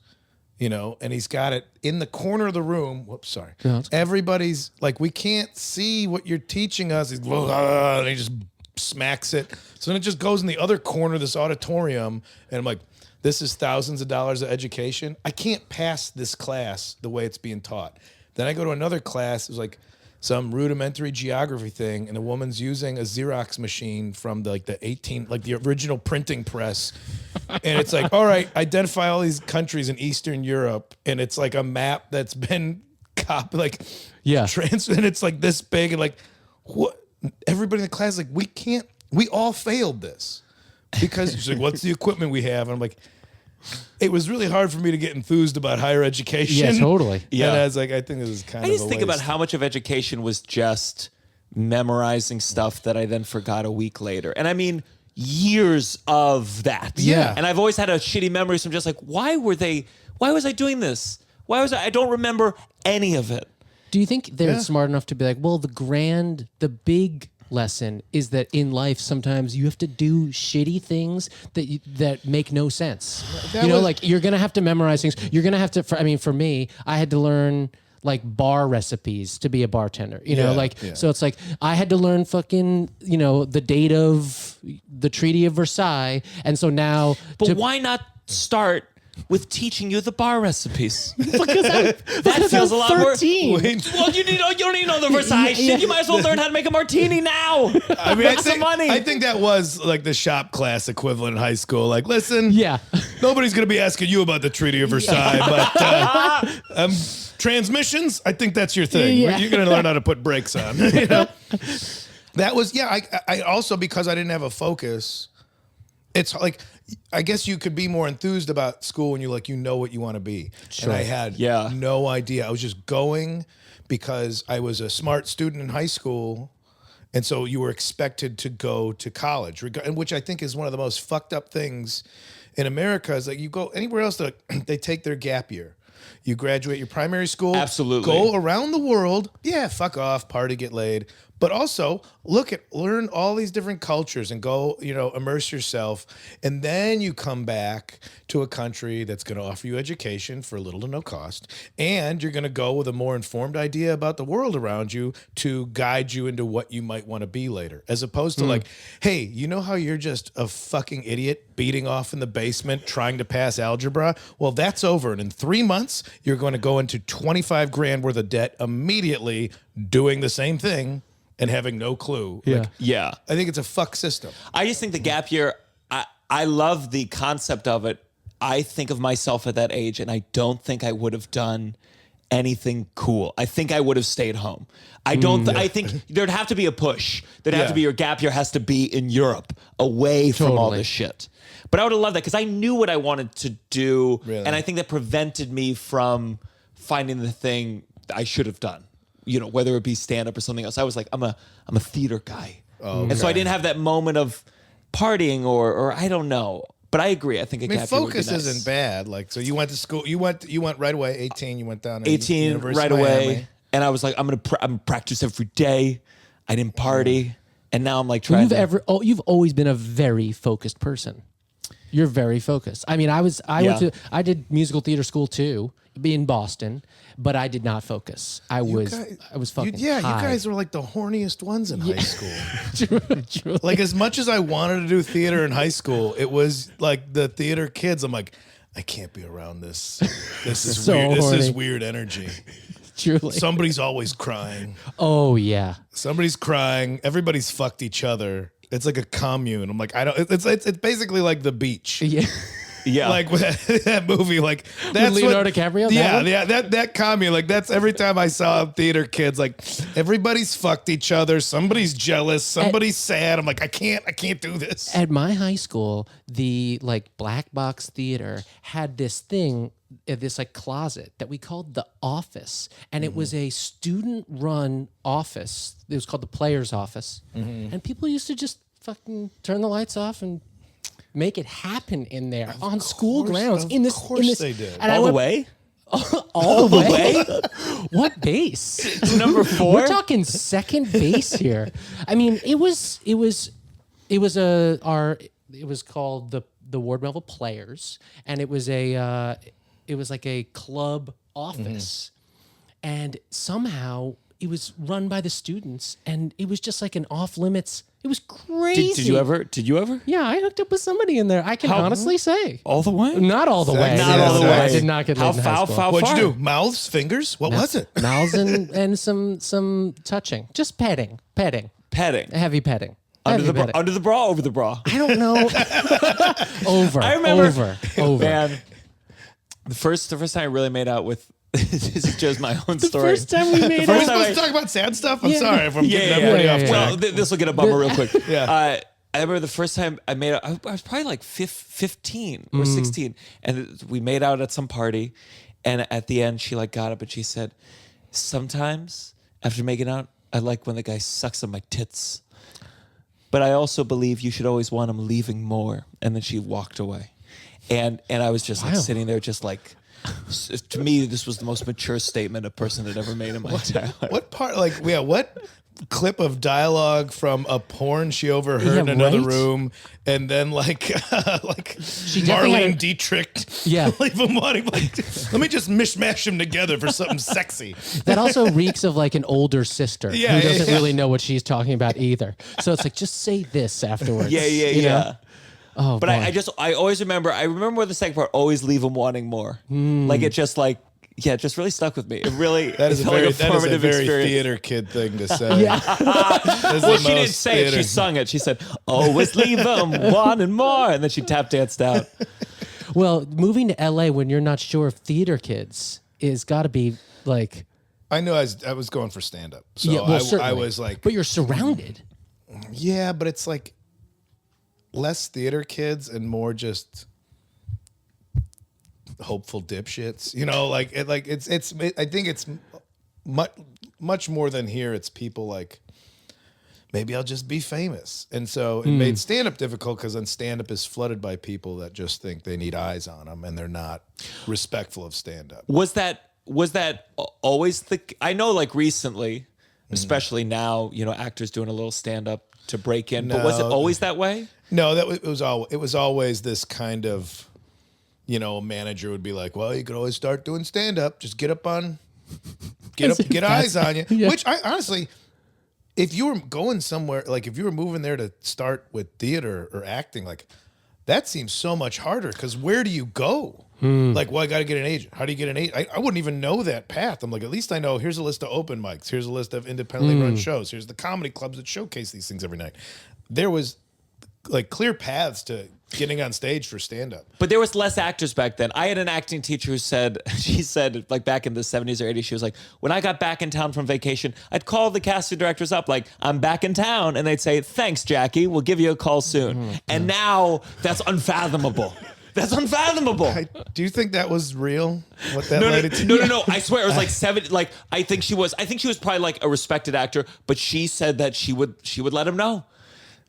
you know, and he's got it in the corner of the room. Whoops, sorry. No, everybody's like, we can't see what you're teaching us. He's and he just smacks it. So then it just goes in the other corner of this auditorium. And I'm like, this is thousands of dollars of education. I can't pass this class the way it's being taught. Then I go to another class. It's like some rudimentary geography thing, and a woman's using a Xerox machine from the original printing press. And it's like, all right, identify all these countries in Eastern Europe, and it's like a map that's been copied, and it's like this big, and like, what? Everybody in the class is like, we all failed this. Because she's like, what's the equipment we have? And I'm like, it was really hard for me to get enthused about higher education. Yeah, totally. Yeah. And I was like, I think this is kind of I just think about how much of education was just memorizing stuff that I then forgot a week later. And I mean, years of that. Yeah. And I've always had a shitty memory. So I'm just like, why was I doing this? I don't remember any of it. Do you think they're smart enough to be like, well, the big lesson is that in life sometimes you have to do shitty things that make no sense. Like you're gonna have to memorize things. You're gonna have to. For me, I had to learn like bar recipes to be a bartender. So it's like I had to learn fucking the date of the Treaty of Versailles, and so now. But why not start with teaching you the bar recipes? Because that feels a lot 13. more. Well, you don't need to know the Versailles shit. You might as well learn how to make a martini now. I mean, money. I think that was like the shop class equivalent in high school. Like, listen, nobody's gonna be asking you about the Treaty of Versailles, but transmissions, I think that's your thing. Yeah. You're gonna learn how to put brakes on. That was I also, because I didn't have a focus. It's like, I guess you could be more enthused about school when you know what you want to be. Sure. And I had no idea. I was just going because I was a smart student in high school. And so you were expected to go to college, which I think is one of the most fucked up things in America. Is like you go anywhere else, they take their gap year. You graduate your primary school. Absolutely. Go around the world. Yeah, fuck off, party, get laid. But also learn all these different cultures and go, immerse yourself. And then you come back to a country that's going to offer you education for little to no cost. And you're going to go with a more informed idea about the world around you to guide you into what you might want to be later. As opposed to like, hey, you know how you're just a fucking idiot beating off in the basement trying to pass algebra? Well, that's over. And in 3 months, you're going to go into 25 grand worth of debt immediately doing the same thing. And having no clue. I think it's a fuck system. I just think the gap year, I love the concept of it. I think of myself at that age, and I don't think I would have done anything cool. I think I would have stayed home. I think there'd have to be a push. There'd have to be, your gap year has to be in Europe, away from all this shit. But I would have loved that because I knew what I wanted to do, and I think that prevented me from finding the thing I should have done. Whether it be stand-up or something else. I was like, I'm a theater guy. Oh, okay. And so I didn't have that moment of partying or I don't know. But I agree. I think a gap year would be focus nice. Isn't bad. Like, so you went to school. You went right away. 18. You went down. To 18 University right of away. Miami. And I was like, I'm gonna practice every day. I didn't party, and now I'm like trying. You've always been a very focused person. You're very focused. I mean, I did musical theater school too, in Boston. But I did not focus. I was fucking high. You guys were like the horniest ones in high school. True. Like, as much as I wanted to do theater in high school, it was like the theater kids. I'm like, I can't be around this. This is so weird. Horny. This is weird energy. Truly. Somebody's always crying. Oh yeah. Somebody's crying. Everybody's fucked each other. It's like a commune. I'm like, it's basically like The Beach. Yeah. Yeah, like that movie, like that's with Leonardo DiCaprio. That commune, like that's every time I saw theater kids, like everybody's fucked each other. Somebody's jealous. Somebody's sad. I'm like, I can't do this. At my high school, the black box theater had this thing, this closet that we called the office, and it was a student-run office. It was called the player's office, and people used to just fucking turn the lights off and make it happen in there on school grounds. Of course they did. And all the way? All the way? What base. Number 4. We're talking second base here. I mean, it was called the Ward Melville Players, and it was like a club office, and somehow it was run by the students, and it was just like an off limits. It was crazy. Did you ever? Yeah, I hooked up with somebody in there. I can honestly say. All the way? Not all the way. Not all the way. I did not get laid in high school. What'd you do? Mouths, fingers? What was it? Mouths and some touching. Just petting. Heavy petting. Under the bra, over the bra. I don't know. Over. I remember. Over. Man, the first time I really made out with. This is just my own The story. first time we made Are we out. supposed to talk about sad stuff? I'm Yeah. sorry if I'm getting everybody off track. Well, this will get a bummer real quick. Yeah. I remember the first time I made out, I was probably like 15 or 16. And we made out at some party. And at the end, she like got up and she said, sometimes after making out, I like when the guy sucks on my tits. But I also believe you should always want him leaving more. And then she walked away. And I was just like sitting there just like, to me, this was the most mature statement a person had ever made in my entire life. What part, what clip of dialogue from a porn she overheard in another room, and then She definitely Marlene Dietrich, leave them wanting, let me just mishmash them together for something sexy. That also reeks of like an older sister who doesn't really know what she's talking about either. So it's like, just say this afterwards. Yeah. Oh, but I always remember. I remember the second part. Always leave them wanting more. Like it just it just really stuck with me. It really that is a very theater kid thing to say. Well, she didn't say it. She sung it. She said, "Always leave them wanting more," and then she tap danced out. Well, moving to LA when you're not sure of theater kids is got to be like. I knew I was going for stand up, so I was like. But you're surrounded. Yeah, but it's like. Less theater kids and more just hopeful dipshits, I think it's much more than here. It's people like, maybe I'll just be famous. And so it made stand-up difficult because then stand-up is flooded by people that just think they need eyes on them and they're not respectful of stand-up. Was that always I know like recently, especially now, actors doing a little stand-up to break in, but was it always that way? No, it was always this kind of, a manager would be like, well, you could always start doing stand up. Just get eyes on you. Yeah. Which I honestly, if you were going somewhere, like if you were moving there to start with theater or acting, like that seems so much harder because where do you go? Like, well, I got to get an agent. How do you get an agent? I wouldn't even know that path. I'm like, at least I know here's a list of open mics. Here's a list of independently run shows. Here's the comedy clubs that showcase these things every night. There was like clear paths to getting on stage for stand-up. But there was less actors back then. I had an acting teacher who said, like back in the 70s or 80s, she was like, when I got back in town from vacation, I'd call the casting directors up like, I'm back in town. And they'd say, thanks, Jackie. We'll give you a call soon. And now that's unfathomable. That's unfathomable. Do you think that was real? What that led to? No. I swear it was like 7. Like I think she was probably like a respected actor, but she said that she would let him know.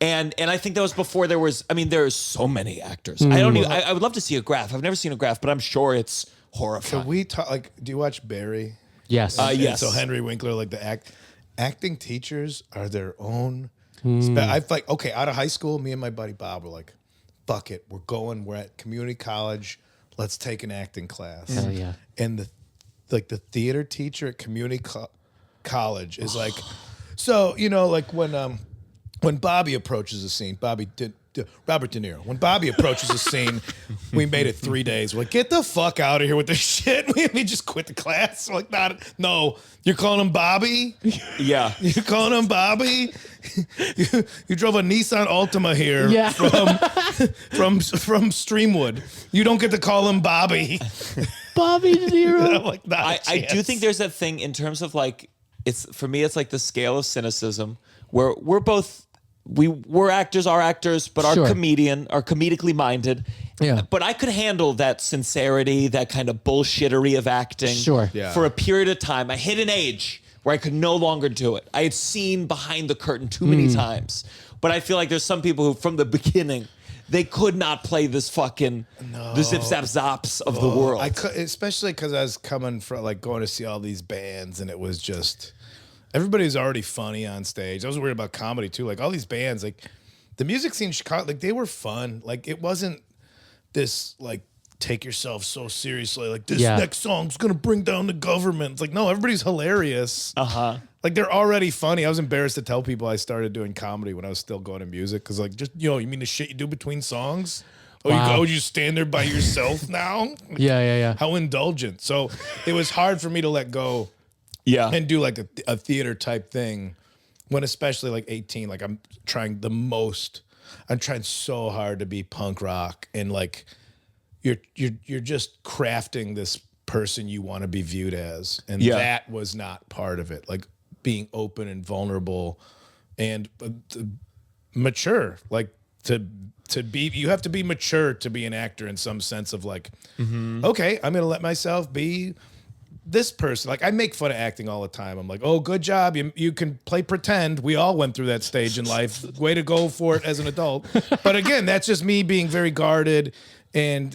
And I think that was before there was. I mean, there's so many actors. I would love to see a graph. I've never seen a graph, but I'm sure it's horrifying. Can we talk? Like, do you watch Barry? Yes. Yes. So Henry Winkler, like the acting teachers are their own. I like out of high school, me and my buddy Bob were like, fuck it, we're at community college. Let's take an acting class. Hell yeah. And the theater teacher at community college is like, so like when Bobby approaches a scene, Robert De Niro. When Bobby approaches a scene, we made it 3 days. We're like, get the fuck out of here with this shit. We just quit the class. We're like, no, you're calling him Bobby? Yeah. You're calling him Bobby? You drove a Nissan Altima here from Streamwood. You don't get to call him Bobby. Bobby De Niro. Like, I do think there's that thing in terms of like, for me, it's like the scale of cynicism where we're actors, but are comedically minded. Yeah. But I could handle that sincerity, that kind of bullshittery of acting for a period of time. I hit an age where I could no longer do it. I had seen behind the curtain too many times. But I feel like there's some people who, from the beginning, they could not play this fucking the zip zap zops of the world. I could, especially because I was coming from like going to see all these bands, and it was just everybody was already funny on stage. I was worried about comedy too. Like all these bands, like the music scene in Chicago, like they were fun. Like it wasn't this like take yourself so seriously. Like this next song's gonna bring down the government. It's like no, everybody's hilarious. Like they're already funny. I was embarrassed to tell people I started doing comedy when I was still going to music because like just you mean the shit you do between songs? Oh, you stand there by yourself now? Yeah. How indulgent. So it was hard for me to let go. Yeah. And do like a theater type thing when especially like 18, like I'm trying so hard to be punk rock and like you're just crafting this person you want to be viewed as. And that was not part of it. Like being open and vulnerable and mature, like to be, you have to be mature to be an actor in some sense of like, okay, I'm going to let myself be this person. Like I make fun of acting all the time. I'm like, oh, good job. You can play pretend. We all went through that stage in life. Way to go for it as an adult. But again, that's just me being very guarded and,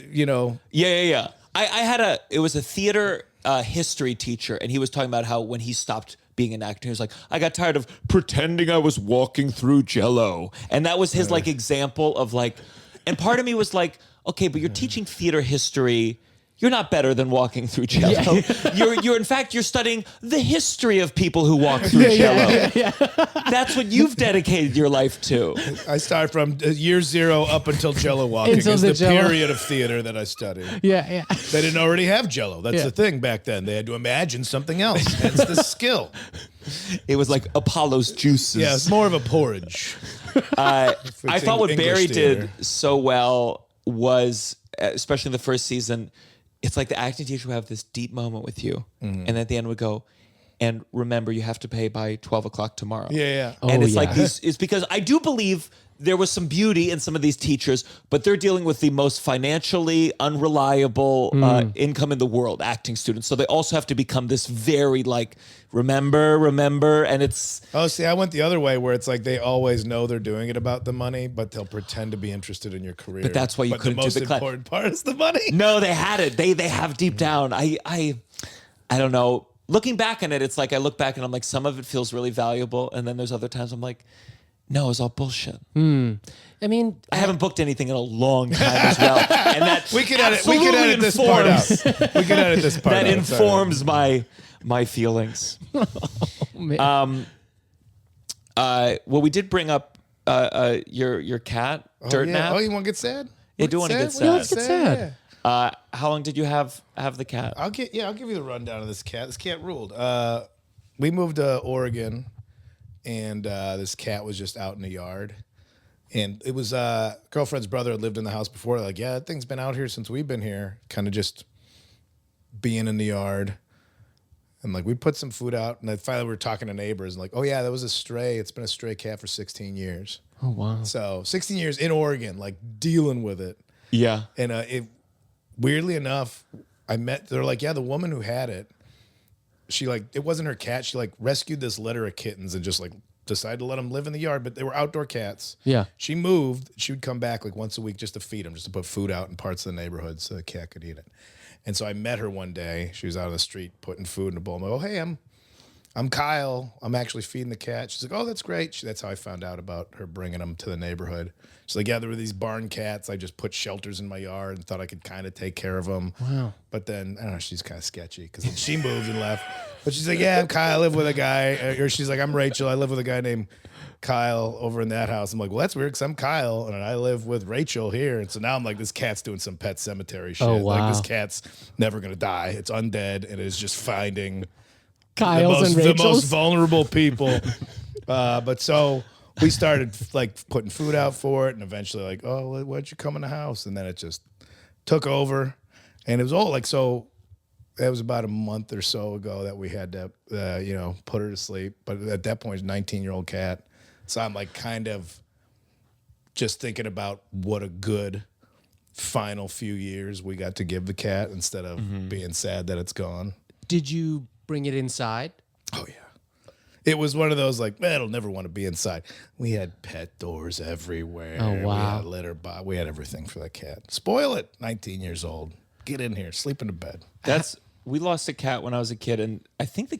Yeah. It was a theater history teacher, and he was talking about how when he stopped being an actor, he was like, I got tired of pretending I was walking through Jell-O. And that was his like example of like, and part of me was like, okay, but you're teaching theater history. You're not better than walking through Jell-O. You're in fact, you're studying the history of people who walk through Jell-O. That's what you've dedicated your life to. I started from year 0 up until Jell-O walking. It's the period of theater that I studied. Yeah. They didn't already have Jell-O. That's the thing back then. They had to imagine something else. That's the skill. It was like Apollo's juices. Yeah, it's more of a porridge. I thought what Barry did so well was, especially in the first season, it's like the acting teacher would have this deep moment with you, and at the end would go, and remember, you have to pay by 12 o'clock tomorrow. Yeah. And it's like these. It's because I do believe there was some beauty in some of these teachers, but they're dealing with the most financially unreliable income in the world, acting students. So they also have to become this very like, remember, and it's... Oh, see, I went the other way where it's like they always know they're doing it about the money, but they'll pretend to be interested in your career. But that's why you couldn't do the most important part is the money. No, they had it. They have deep down. I don't know. Looking back on it, it's like I look back and I'm like, some of it feels really valuable, and then there's other times I'm like, no, it's all bullshit. I mean, I haven't booked anything in a long time as well, and that we could edit this part out. We could edit this part out. That informs my feelings. Well, we did bring up your cat, Dirt Nap. Oh, you want to get sad? Yeah, do want to get sad. Yeah, let's get sad. How long did you have the cat? I'll give you the rundown of this cat. This cat ruled. We moved to Oregon, and this cat was just out in the yard. And it was girlfriend's brother had lived in the house before. Like, yeah, that thing's been out here since we've been here, kind of just being in the yard. And like we put some food out, and then finally we were talking to neighbors, and like, oh yeah, that was a stray. It's been a stray cat for 16 years. Oh wow! So 16 years in Oregon, like dealing with it. Yeah. And it weirdly enough, they're like, yeah, the woman who had it, she like, it wasn't her cat. She like rescued this litter of kittens and just like decided to let them live in the yard, but they were outdoor cats. Yeah. She moved. She would come back like once a week just to feed them, just to put food out in parts of the neighborhood so the cat could eat it. And so I met her one day. She was out on the street putting food in a bowl. I'm like, oh, hey, I'm Kyle. I'm actually feeding the cat. She's like, oh, that's great. That's how I found out about her bringing them to the neighborhood. She's like, yeah, there were these barn cats. I just put shelters in my yard and thought I could kind of take care of them. Wow. But then, I don't know, she's kind of sketchy because then she moved and left. But she's like, yeah, I'm Kyle. I live with a guy. Or she's like, I'm Rachel. I live with a guy named Kyle over in that house. I'm like, well, that's weird because I'm Kyle and I live with Rachel here. And so now I'm like, this cat's doing some Pet Cemetery shit. Oh, wow. Like, this cat's never going to die. It's undead and is just finding Kyle's the most vulnerable people. But so we started like putting food out for it, and eventually like, oh, why'd you come in the house? And then it just took over, and it was all like, so that was about a month or so ago that we had to, put her to sleep. But at that point, it's a 19-year-old cat. So I'm like kind of just thinking about what a good final few years we got to give the cat instead of being sad that it's gone. Did you bring it inside? Oh, yeah. It was one of those like, man, it'll never want to be inside. We had pet doors everywhere. Oh, wow. We had litter box. We had everything for that cat. Spoil it. 19 years old. Get in here. Sleep in the bed. We lost a cat when I was a kid, and I think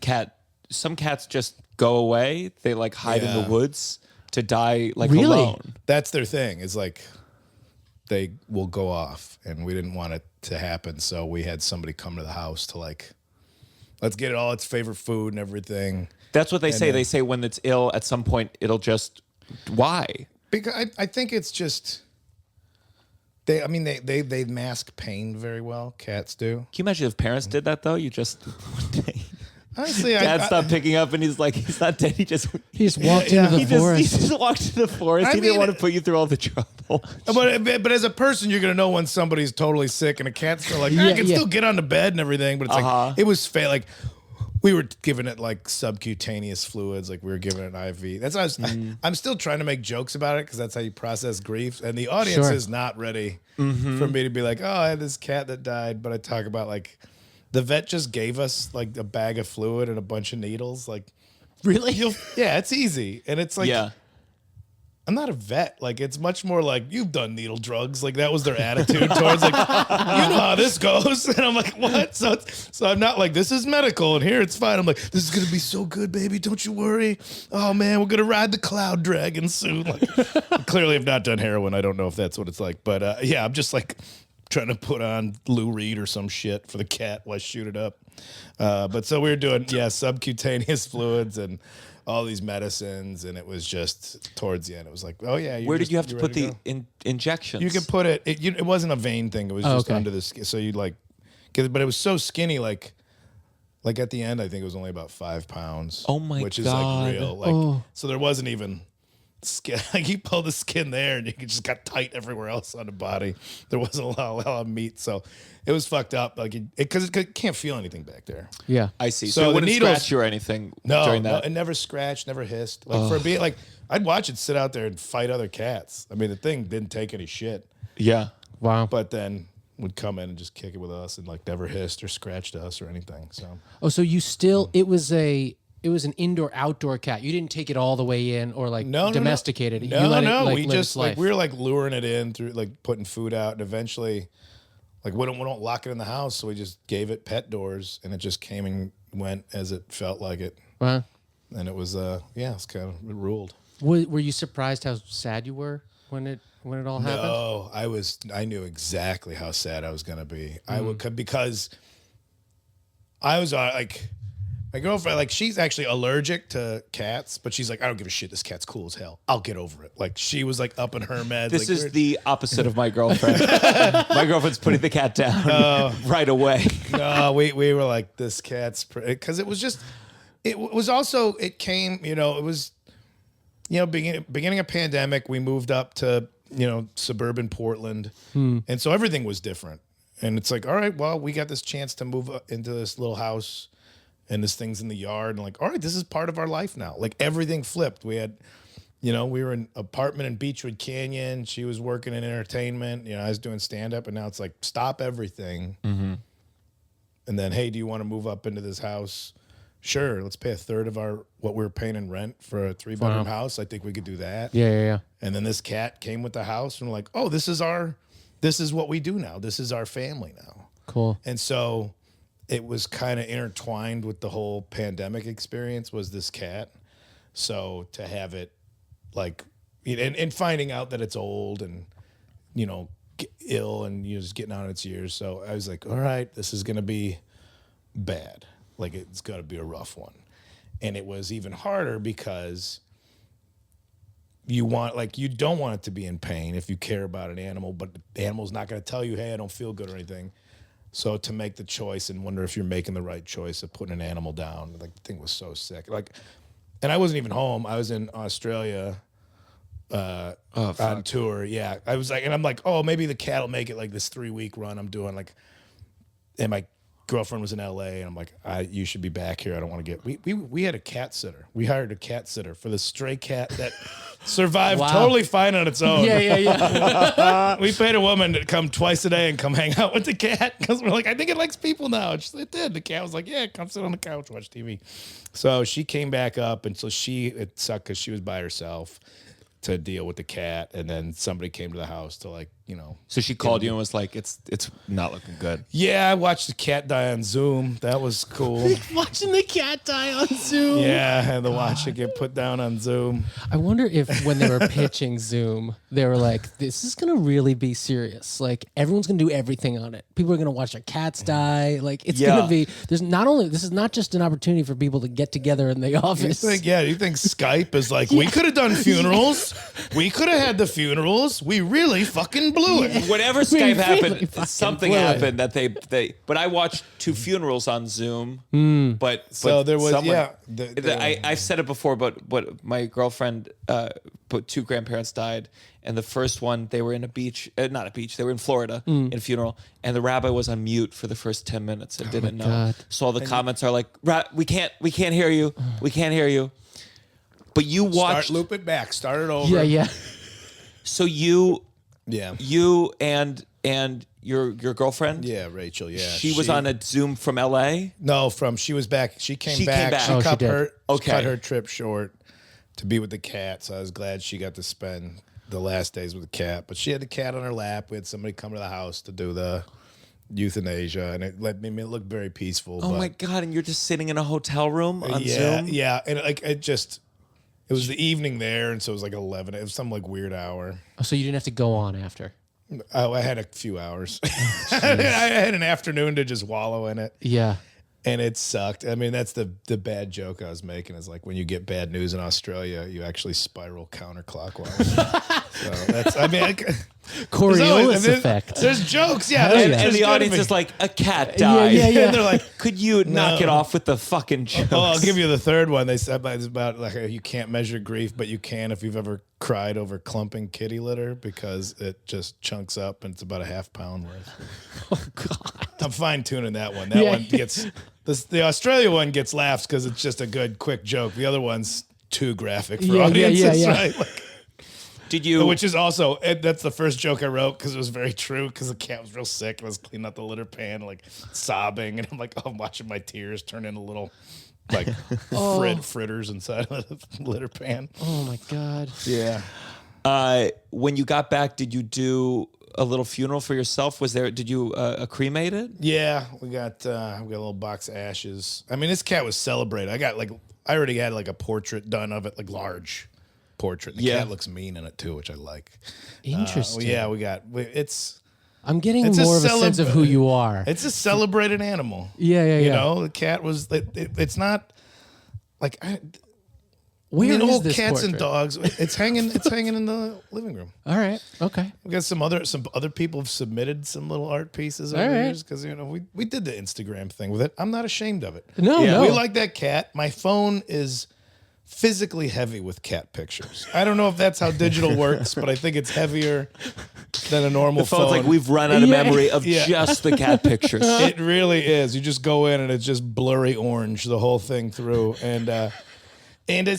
some cats just go away. They like hide in the woods to die like alone. That's their thing. Is like they will go off, and we didn't want it to happen, so we had somebody come to the house to like, let's get it all its favorite food and everything. That's what they say. They say when it's ill, at some point, it'll just... Why? Because I think it's just... They mask pain very well. Cats do. Can you imagine if parents did that, though? You just... Honestly, Dad stopped picking up, and he's like, he's not dead. He just walked into the forest. He just walked into the forest. He didn't want to put you through all the trouble. But as a person, you're gonna know when somebody's totally sick, and a cat's still like, I can still get on the bed and everything. But it's like it was like we were giving it like subcutaneous fluids, like we were giving it an IV. That's why I'm still trying to make jokes about it because that's how you process grief, and the audience is not ready for me to be like, oh, I had this cat that died, but I talk about like. The vet just gave us like a bag of fluid and a bunch of needles. Like, really? Yeah, it's easy. And it's like, I'm not a vet. Like, it's much more like, you've done needle drugs. Like, that was their attitude towards like, you know how this goes. And I'm like, what? So I'm not like, this is medical and here it's fine. I'm like, this is going to be so good, baby. Don't you worry. Oh, man, we're going to ride the cloud dragon soon. Like, clearly I've not done heroin. I don't know if that's what it's like. But I'm just like, trying to put on Lou Reed or some shit for the cat while I shoot it up. But so we were doing, subcutaneous fluids and all these medicines. And it was just towards the end. It was like, oh, yeah. Where did you have to put the injections? You could put it, it wasn't a vein thing. It was just under the skin. So you'd like, but it was so skinny, like at the end, I think it was only about 5 pounds. Oh, my God. Which is like real. Like, so there wasn't even... skin. Like you pull the skin there and you just got tight everywhere else on the body. There wasn't a lot of meat, so it was fucked up. Like because it can't feel anything back there. Yeah, I see. So it wouldn't scratch you or anything during that. No, it never scratched, never hissed. Like for being like, I'd watch it sit out there and fight other cats. I mean, the thing didn't take any shit. Yeah, wow. But then would come in and just kick it with us and like never hissed or scratched us or anything. So so you still it was an indoor-outdoor cat. You didn't take it all the way in or like domesticate it. No. We just like we were like luring it in through like putting food out, and eventually, like we don't lock it in the house, so we just gave it pet doors, and it just came and went as it felt like it. Wow. And it was it's kind of it ruled. Were you surprised how sad you were when it all happened? No, I knew exactly how sad I was gonna be. I would because I was like. My girlfriend, like, she's actually allergic to cats, but she's like, I don't give a shit. This cat's cool as hell. I'll get over it. Like, she was like up in her meds. This like, is the opposite of my girlfriend. My girlfriend's putting the cat down right away. No, we were like, this cat's because it was just, it was also, it came, it was, beginning of pandemic, we moved up to, suburban Portland. And so everything was different. And it's like, all right, well, we got this chance to move into this little house. And this thing's in the yard, and like, all right, this is part of our life now. Like everything flipped. We had, we were in an apartment in Beechwood Canyon. She was working in entertainment. I was doing stand up, and now it's like, stop everything. Mm-hmm. And then, hey, do you want to move up into this house? Sure, let's pay a third of what we were paying in rent for a 3-bedroom house. I think we could do that. Yeah. And then this cat came with the house, and we're like, oh, this is what we do now. This is our family now. Cool. And so. It was kind of intertwined with the whole pandemic experience was this cat. So to have it like, and finding out that it's old and, ill and just getting on its years. So I was like, all right, this is going to be bad. Like it's going to be a rough one. And it was even harder because you don't want it to be in pain if you care about an animal, but the animal's not going to tell you, hey, I don't feel good or anything. So to make the choice and wonder if you're making the right choice of putting an animal down, like the thing was so sick. Like, and I wasn't even home. I was in Australia on tour. Yeah, I was like, and I'm like, oh, maybe the cat will make it like this 3-week run I'm doing. Like, and my girlfriend was in LA, and I'm like, you should be back here. I don't want to get. We had a cat sitter. We hired a cat sitter for the stray cat that survived totally fine on its own. Yeah. We paid a woman to come twice a day and come hang out with the cat because we're like, I think it likes people now. It did. The cat was like, yeah, come sit on the couch, watch TV. So she came back up, and so it sucked because she was by herself to deal with the cat, and then somebody came to the house to So she called you and was like, it's not looking good. Yeah, I watched the cat die on Zoom. That was cool. Watching the cat die on Zoom. Yeah, I had to watch it get put down on Zoom. I wonder if when they were pitching Zoom, they were like, this is going to really be serious. Like, everyone's going to do everything on it. People are going to watch their cats die. Like, it's going to be, this is not just an opportunity for people to get together in the office. You think Skype is like, we could have done funerals. We could have had the funerals. We really fucking blew it. Whenever Skype happened, something happened that they. But I watched 2 funerals on Zoom. But there was I've said it before, but my girlfriend, 2 grandparents died, and the first one they were in not a beach, they were in Florida in a funeral, and the rabbi was on mute for the first 10 minutes and didn't know. God. So all the comments are like, we can't hear you, we can't hear you. But you watched. Loop it back. Start it over. Yeah. So you and your girlfriend. Yeah, Rachel. Yeah, she was on a Zoom from LA. No, she was back. She came back. She cut her trip short to be with the cat. So I was glad she got to spend the last days with the cat. But she had the cat on her lap. We had somebody come to the house to do the euthanasia, and it made me look very peaceful. Oh my God! And you're just sitting in a hotel room on Zoom. Yeah, and it was the evening there, and so it was like 11. It was some like weird hour. Oh, so you didn't have to go on after? I had a few hours. I had an afternoon to just wallow in it. Yeah. And it sucked. I mean, that's the bad joke I was making is like when you get bad news in Australia, you actually spiral counterclockwise. So that's, Coriolis effect. There's jokes, yeah. And the audience is like, a cat died. Yeah. And they're like, could you knock it off with the fucking jokes? Oh, I'll give you the third one. They said it's about like you can't measure grief, but you can if you've ever cried over clumping kitty litter because it just chunks up and it's about a half pound worth. Oh God. I'm fine tuning that one. That one gets the Australia one gets laughs because it's just a good quick joke. The other one's too graphic for audiences, right? Like, did you? Which is also that's the first joke I wrote because it was very true because the cat was real sick and I was cleaning out the litter pan like sobbing and I'm like I'm watching my tears turn into little like fritters inside of the litter pan. Oh my God. Yeah. When you got back, did you do a little funeral for yourself? Did you cremate it? Yeah, we got a little box of ashes. I mean, this cat was celebrated. I already had like a portrait done of it, like large portrait. The cat looks mean in it too, which I like. Interesting. I'm getting more of a sense of who you are. It's a celebrated animal. Yeah. You know, the cat was. It's not like. Where is old this cats portrait? and dogs. It's hanging in the living room. All right. Okay. We got some other people have submitted some little art pieces over the years because we did the Instagram thing with it. I'm not ashamed of it. No. We like that cat. My phone is physically heavy with cat pictures. I don't know if that's how digital works, but I think it's heavier than a normal phone. The phone's like we've run out of memory of just the cat pictures. It really is. You just go in and it's just blurry orange the whole thing through and. We tried to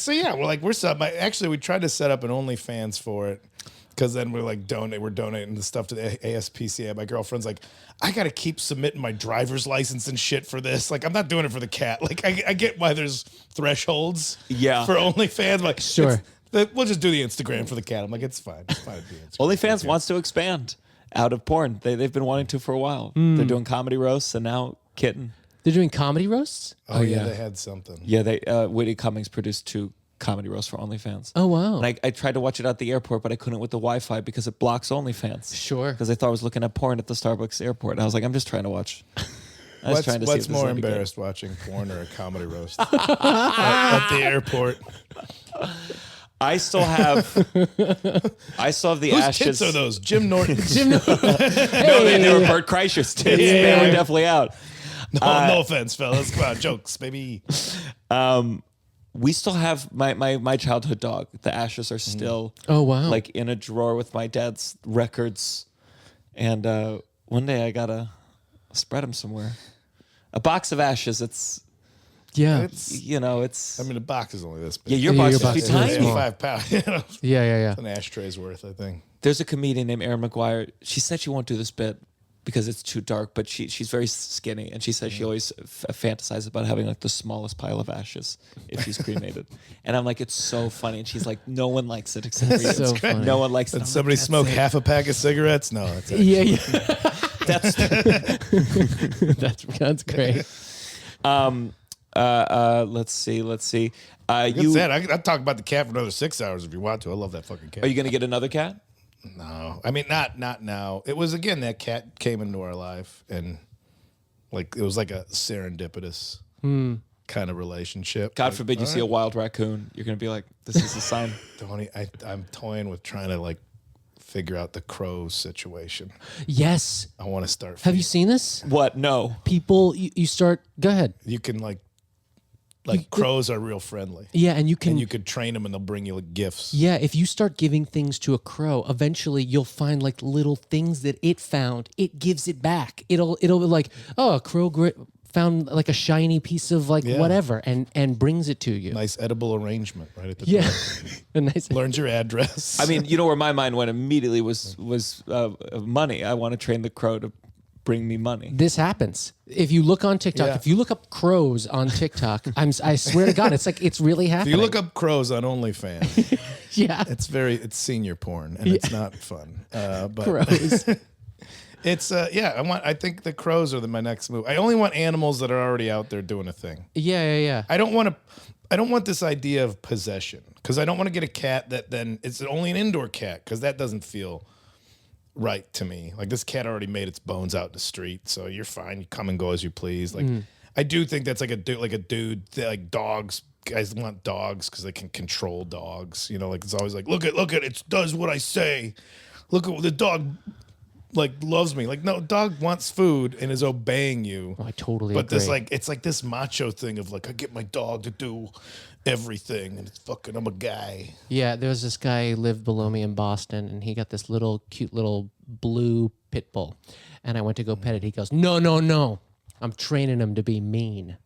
set up an OnlyFans for it because then we're donating the stuff to the ASPCA. My girlfriend's like, I got to keep submitting my driver's license and shit for this. Like, I'm not doing it for the cat. Like, I get why there's thresholds for OnlyFans. Like, sure. We'll just do the Instagram for the cat. I'm like, it's fine. It's fine. OnlyFans wants to expand out of porn. They've been wanting to for a while. They're doing comedy roasts and now kitten. They're doing comedy roasts? Oh yeah, they had something. Yeah, Whitney Cummings produced 2 comedy roasts for OnlyFans. Oh, wow. And I tried to watch it at the airport, but I couldn't with the Wi-Fi because it blocks OnlyFans. Sure. Because I thought I was looking at porn at the Starbucks airport. And I was like, I'm just trying to watch. What's more embarrassed, watching porn or a comedy roast at the airport? I still have the Whose ashes. tits are those? Jim Norton. No, they were Bert Kreischer's tits. They were definitely out. No offense, fellas. Come on, jokes, baby. We still have my childhood dog. The ashes are still like in a drawer with my dad's records. And one day I gotta spread them somewhere. A box of ashes. Yeah. It's, it's. I mean, the box is only this big. Yeah, your box your is box too is tiny. small. 5 pounds. Yeah. An ashtray worth, I think. There's a comedian named Erin McGuire. She said she won't do this bit because it's too dark, but she's very skinny, and she says she always fantasizes about having like the smallest pile of ashes if she's cremated. And I'm like, it's so funny. And she's like, no one likes it except for you. So funny. No one likes it. Did I'm somebody like, smoke "That's it." half a pack of cigarettes? No, that's it. Yeah. That's That's great. let's see. That's it. I'd talk about the cat for another 6 hours if you want to. I love that fucking cat. Are you gonna get another cat? No, I mean not now. It was again that cat came into our life, and like it was like a serendipitous kind of relationship. God Like, forbid you all see a right, wild raccoon. You're gonna be like, this is a sign. Tony, I'm toying with trying to like figure out the crow situation. Yes. I want to start. Have you seen this? What? No. People, you start. Go ahead. You can like crows are real friendly. Yeah, and you can. And you could train them, and they'll bring you like gifts. Yeah, if you start giving things to a crow, eventually you'll find like little things that it found. It gives it back. It'll be like, oh, a crow found like a shiny piece of like whatever, and brings it to you. Nice edible arrangement right at the Yeah, top. a nice. Learns your address. I mean, you know where my mind went immediately was money. I want to train the crow to bring me money. This happens. If you look on TikTok, Yeah. if you look up crows on TikTok, I swear to God, it's really if happening. you look up crows on OnlyFans, yeah, it's senior porn, and it's not fun. But crows. it's I think the crows are my next move. I only want animals that are already out there doing a thing. Yeah. I don't want this idea of possession, because I don't want to get a cat that then it's only an indoor cat, because that doesn't feel right to me. Like, this cat already made its bones out in the street, so you're fine. You come and go as you please. Like, I do think that's like a dude like dogs. Guys want dogs because they can control dogs. Like it's always like, look at it does what I say. Look at the dog. Like, loves me. Like, no, dog wants food and is obeying you. I totally But agree. this it's like this macho thing of like, I get my dog to do everything, and it's fucking, I'm a guy. Yeah, there was this guy who lived below me in Boston, and he got this cute little blue pit bull. And I went to go pet it. He goes, no. I'm training him to be mean.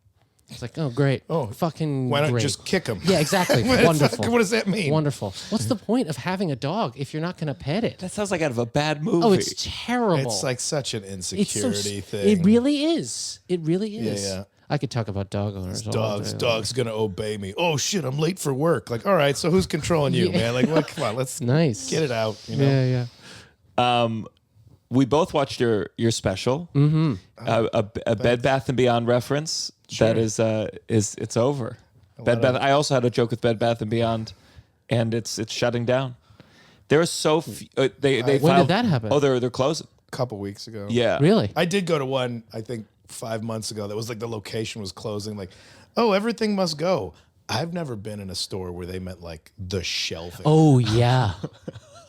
It's like, oh, great. Oh, fucking why not great. just kick him? Yeah, exactly. Wonderful. What does that mean? Wonderful. What's the point of having a dog if you're not going to pet it? That sounds like out of a bad movie. Oh, it's terrible. It's like such an It's insecurity thing. It really is. It really is. Yeah. I could talk about dog owners. all day. Dog's gonna obey me. Oh shit, I'm late for work. Like, all right, so who's controlling you, man? Like, well, come on, let's Nice. get it out. Yeah. We both watched your special. Mm-hmm. A Bed Bath and Beyond reference. Sure. That is it's over. Bed Bath. I also had a joke with Bed Bath and Beyond, and it's shutting down. There are so few. They When filed, did that happen? Oh, they're closing. A couple weeks ago. Yeah. Really? I did go to one, I think 5 months ago, that was like the location was closing. Like, oh, everything must go. I've never been in a store where they meant like the shelving. Oh, yeah.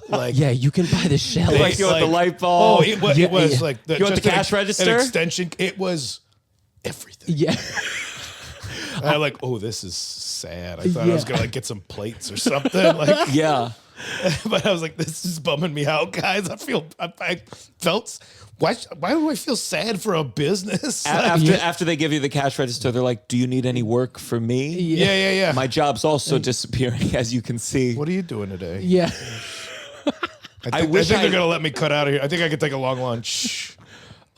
Like, Yeah, you can buy the shell. Like you want the light bulb. Oh, it was like You want the cash an register? extension. It was everything. Yeah. And I'm like, oh, this is sad. I thought I was gonna like get some plates or something. Like, Yeah. but I was like, this is bumming me out, guys. I felt. Why do I feel sad for a business? After they give you the cash register, they're like, "Do you need any work for me?" Yeah. My job's also disappearing, as you can see. What are you doing today? Yeah. I think they're gonna let me cut out of here. I think I could take a long lunch.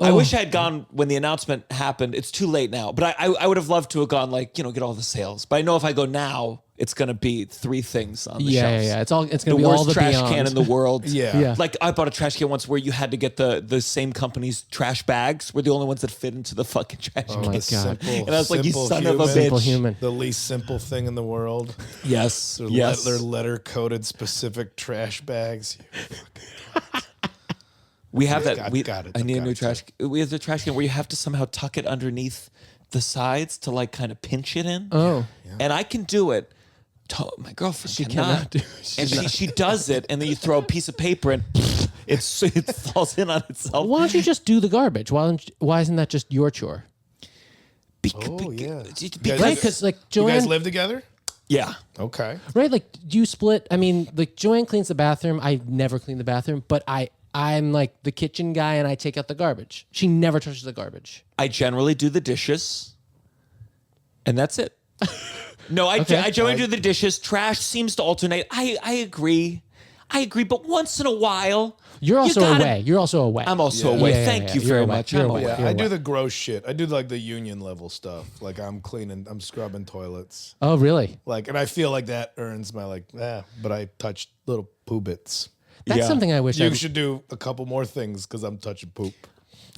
I wish I had gone when the announcement happened. It's too late now, but I would have loved to have gone, like, get all the sales. But I know if I go now, it's gonna be 3 things on the shelves. Yeah. It's gonna The be all worst the trash Beyond. can in the world. Yeah. Like, I bought a trash can once where you had to get the same company's trash bags were the only ones that fit into the fucking trash can. my The God. And I was like, you simple son of a human. Simple bitch. human. The least simple thing in the world. Yes. Their letter coded specific trash bags. We have that. Got it. I need a new Got trash. We have the trash can where you have to somehow tuck it underneath the sides to like kind of pinch it in. Oh. And I can do it. My girlfriend She cannot. cannot do it. And she does it, and then you throw a piece of paper and it falls in on itself. Why don't you just do the garbage? Why isn't that just your chore? Oh, yeah. Right? Because like You Joanne, guys live together? Yeah. Okay. right? Like, do you split? I mean, like Joanne cleans the bathroom. I never clean the bathroom, but I'm like the kitchen guy, and I take out the garbage. She never touches the garbage. I generally do the dishes. And that's it. No, I generally do the dishes. Trash seems to alternate. I agree. But once in a while, you're also away. You're also away. I'm also away. Thank you very much. I'm away. I do the gross shit. I do like the union level stuff. Like I'm scrubbing toilets. Oh, really? Like, and I feel like that earns my but I touched little poo bits. That's something I wish you should do a couple more things because I'm touching poop.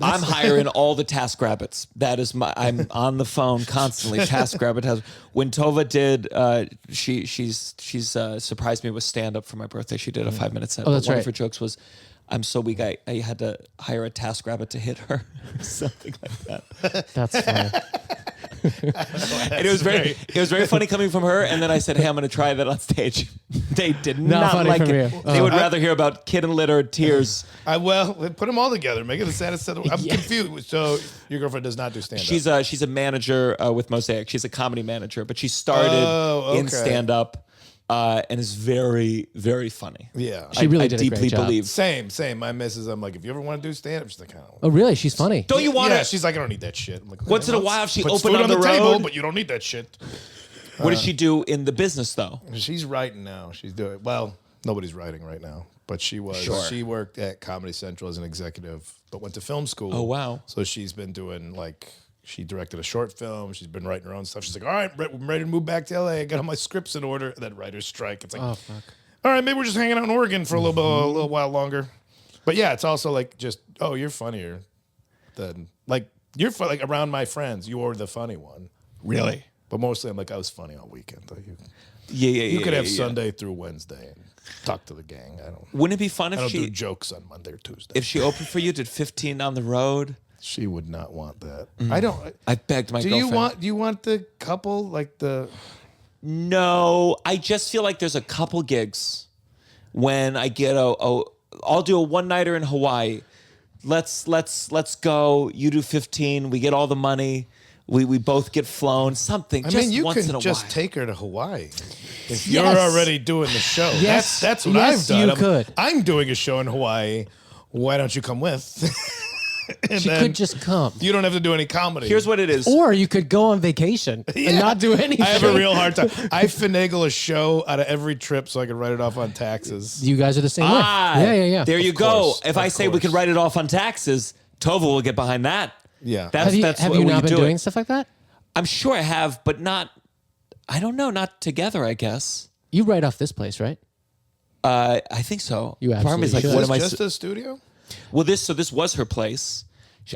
I'm hiring all the TaskRabbits. That is I'm on the phone constantly. TaskRabbit. When Tova did, she's surprised me with stand up for my birthday. She did a 5-minute set. Oh, that's One right. of her jokes was, "I'm so weak, I had to hire a TaskRabbit to hit her," something like that. That's funny. And it was very funny coming from her. And then I said, "Hey, I'm going to try that on stage." They did not funny like from it. you. They would rather hear about kid and litter, tears. Put them all together. Make it the saddest set. I'm confused. So your girlfriend does not do stand up. She's a manager with Mosaic. She's a comedy manager, but she started in stand up. And is very, very funny. Yeah. She really I did deeply a great job. believe. Same. My missus, I'm like, if you ever want to do stand up, she's like, Oh, really? She's funny. Don't you want Yeah, to? she's like, I don't need that shit. I'm like, Once in a while, if she puts opened food on the table, road, but you don't need that shit. What does she do in the business though? She's writing now. She's doing well. Nobody's writing right now, but she was. Sure. She worked at Comedy Central as an executive, but went to film school. Oh, wow. So she's been doing she directed a short film. She's been writing her own stuff. She's like, all right, I'm ready to move back to LA. I got all my scripts in order. And then writer's strike. It's like, Oh, fuck. all right, maybe we're just hanging out in Oregon for a little while longer. But yeah, it's also like just, you're funnier than you're around my friends. You're the funny one. Really? But mostly I'm like, I was funny all weekend. Though. You could have Sunday through Wednesday and talk to the gang. Wouldn't it be fun I if don't do she jokes on Monday or Tuesday. if she opened for you, did 15 on the road? She would not want that. I don't. I begged my Do girlfriend. you want the couple the? No, I just feel like there's a couple gigs when I get I'll do a one-nighter in Hawaii. Let's go. You do 15. We get all the money. We both get flown. Something. I just mean, you once in can a just while. take her to Hawaii if Yes. you're already doing the show. Yes. That's what Yes, I've done. you could. I'm doing a show in Hawaii. Why don't you come with? And She then could just come. You don't have to do any comedy. Here's what it is. Or you could go on vacation and not do anything. I have a real hard time. I finagle a show out of every trip so I can write it off on taxes. You guys are the same way. Yeah. There you Of go. course, If I of say we could course. wr't it off on taxes, Tova will get behind that. Yeah. That's Have what you we not been do doing it. stuff like that? I'm sure I have, but not. I don't know. Not together. I guess. You write off this place, right? I think so. You Part of me is like, absolutely what Is am I? this just a studio? Well, this was her place.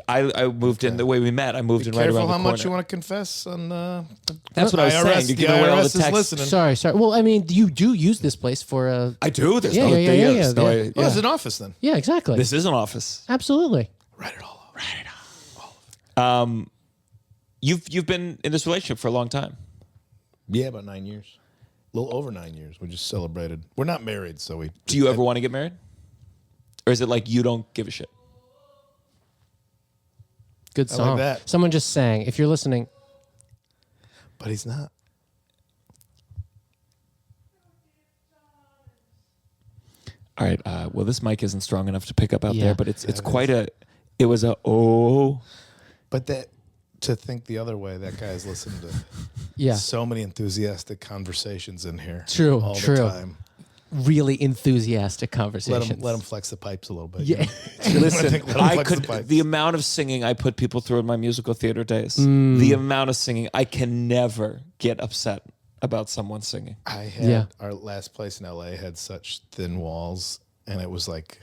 I moved in the way we met. I moved in right Careful around the how corner. much you want to confess on. That's what I was saying. You give away all the IRS is texts. listening. Sorry. Well, I mean, you do use this place for a. I do. There's Yeah, no. yeah, yeah, there's no- yeah. Oh, it's an office then. Yeah, exactly. This is an office. Absolutely. Write it all over. You've been in this relationship for a long time. Yeah, about 9 years. A little over 9 years. We just celebrated. We're not married, so we. Do you ever want to get married, or is it like you don't give a shit? Good I song. like that. Someone just sang. If you're listening, But he's not. All right. Well, this mic isn't strong enough to pick up out Yeah. there, but it's quite a. It was a oh. But to think the other way, that guy's listened to yeah, so many enthusiastic conversations in here. True, all true. the time. really enthusiastic conversations. Let him flex the pipes a little bit. Yeah. Listen, Let him I flex could. the pipes. The amount of singing I put people through in my musical theater days. The amount of singing, I can never get upset about someone singing. I had Yeah. our last place in LA had such thin walls, and it was like,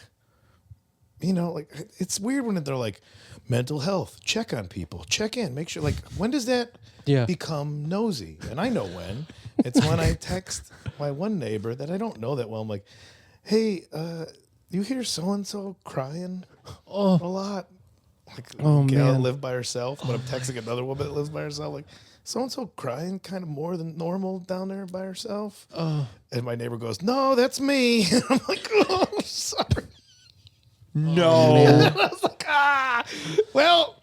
like it's weird when they're like, mental health, check on people, check in, make sure. Like, when does that become nosy? And I know when. It's when I text my one neighbor that I don't know that well. I'm like, hey, you hear so and so crying a lot? Like, a gal that lived by herself. But I'm texting another woman that lives by herself. Like, so and so crying kind of more than normal down there by herself. And my neighbor goes, no, that's me. And I'm like, oh, sorry. No. And I was like, well,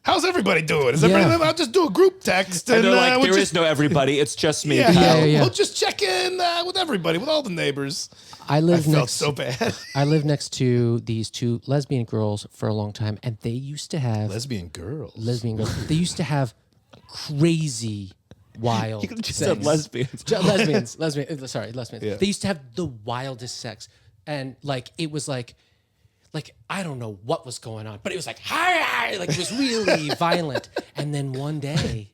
how's everybody doing? Is everybody? I'll just do a group text. And they're like, we'll there is no everybody. It's just me. Yeah, pal. yeah. We'll just check in with everybody, with all the neighbors. I I lived felt next. so bad. I lived next to these two lesbian girls for a long time, and they used to have Lesbian girls. lesbian girls. They used to have crazy, wild. You could just sex. said lesbians. lesbians. Sorry, lesbians. Yeah. They used to have the wildest sex, and like it was like I don't know what was going on, but it was like hi, like it was really violent. And then one day,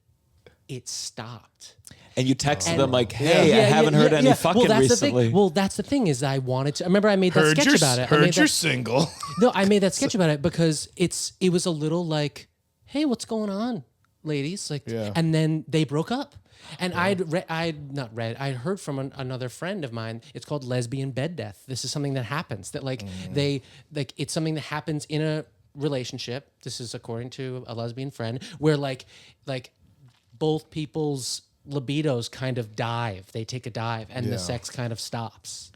it stopped. And you texted them like, "Hey, I haven't heard any fucking that's recently." The thing. Well, that's the thing is I wanted to. I remember I made that sketch about it. Heard you're single. No, I made that sketch about it because it was a little like, hey, what's going on, ladies? Like, and then they broke up. And I'd heard from another friend of mine. It's called lesbian bed death. This is something that happens. That it's something that happens in a relationship. This is according to a lesbian friend, where like both people's libidos kind of dive. They take a dive, and the sex kind of stops.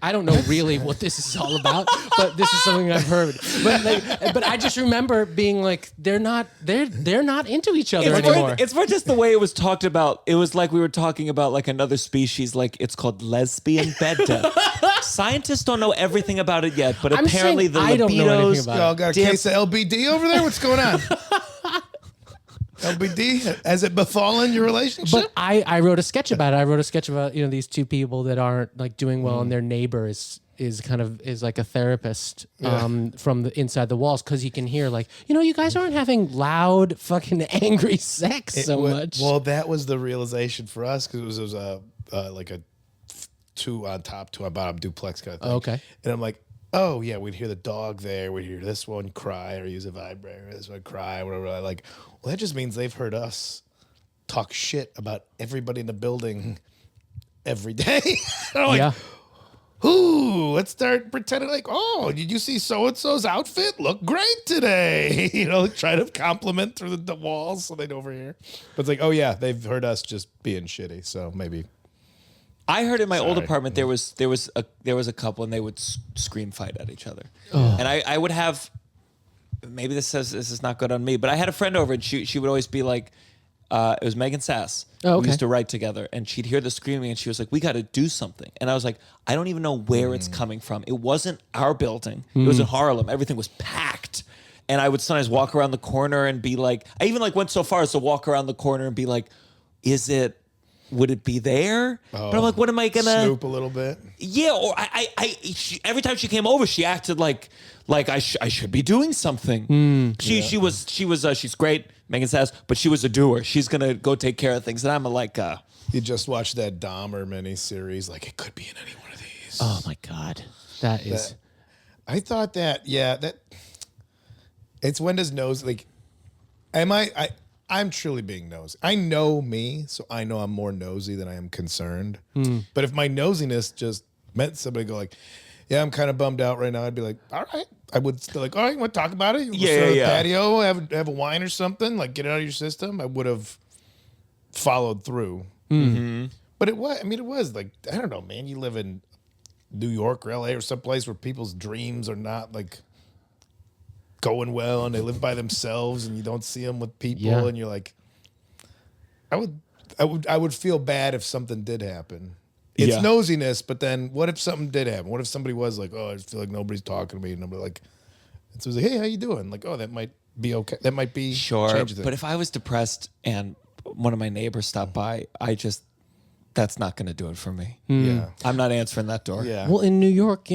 I don't know really what this is all about, but this is something I've heard. But I just remember being like, they're not into each other anymore. It's more just the way it was talked about. It was like we were talking about like another species. Like it's called lesbian bed death. Scientists don't know everything about it yet, but apparently the I don't know anything libidos. about Y'all got a case of LBD over there? What's going on? LBD? Has it befallen your relationship? But I wrote a sketch about it. I wrote a sketch about these two people that aren't like doing well, and their neighbor is like a therapist from the inside the walls, because he can hear like, you guys aren't having loud fucking angry sex much. Well, that was the realization for us, because it was like a 2 on top, 2 on bottom duplex kind of thing. Okay. And I'm like, oh yeah, we'd hear the dog there, we'd hear this one cry or use a vibrator, this one cry, whatever. Like, well, that just means they've heard us talk shit about everybody in the building every day. And I'm like, ooh, let's start pretending like, oh, did you see so-and-so's outfit? Look great today. Try to compliment through the walls so they'd overhear. But it's like, oh yeah, they've heard us just being shitty, so maybe. I heard in my old apartment there was a couple, and they would scream fight at each other. And I would have, maybe this is not good on me, but I had a friend over, and she would always be like, it was Megan Sass. We used to write together, and she'd hear the screaming, and she was like, we got to do something. And I was like, I don't even know where it's coming from. It wasn't our building. It was in Harlem. Everything was packed. And I would sometimes walk around the corner and be like, I even like went so far as to walk around the corner and be like, would it be there? But I'm like, what am I gonna snoop a little bit? Yeah, or every time she came over, she acted like I should be doing something. She's great, Megan Sass, but she was a doer. She's gonna go take care of things, and I'm like, you just watched that Dahmer miniseries. Like, it could be in any one of these. Oh my god, that is. I thought that it's when does nose like, I'm truly being nosy. I know me, so I know I'm more nosy than I am concerned. But if my nosiness just meant somebody go like, yeah, I'm kind of bummed out right now, I'd be like, all right. I would still like, all right, you want to talk about it? Sit on the patio, have a wine or something, like get it out of your system. I would have followed through. Mm-hmm. But it was like, I don't know, man. You live in New York or LA or someplace where people's dreams are not like going well, and they live by themselves, and you don't see them with people, and you're like, I would feel bad if something did happen. It's nosiness, but then what if something did happen? What if somebody was like, oh, I just feel like nobody's talking to me, and I'm like, and so it's like, hey, how you doing? Like, oh, that might be okay. That might be sure. But if I was depressed and one of my neighbors stopped by, that's not going to do it for me. Yeah, I'm not answering that door. Yeah. Well, in New York,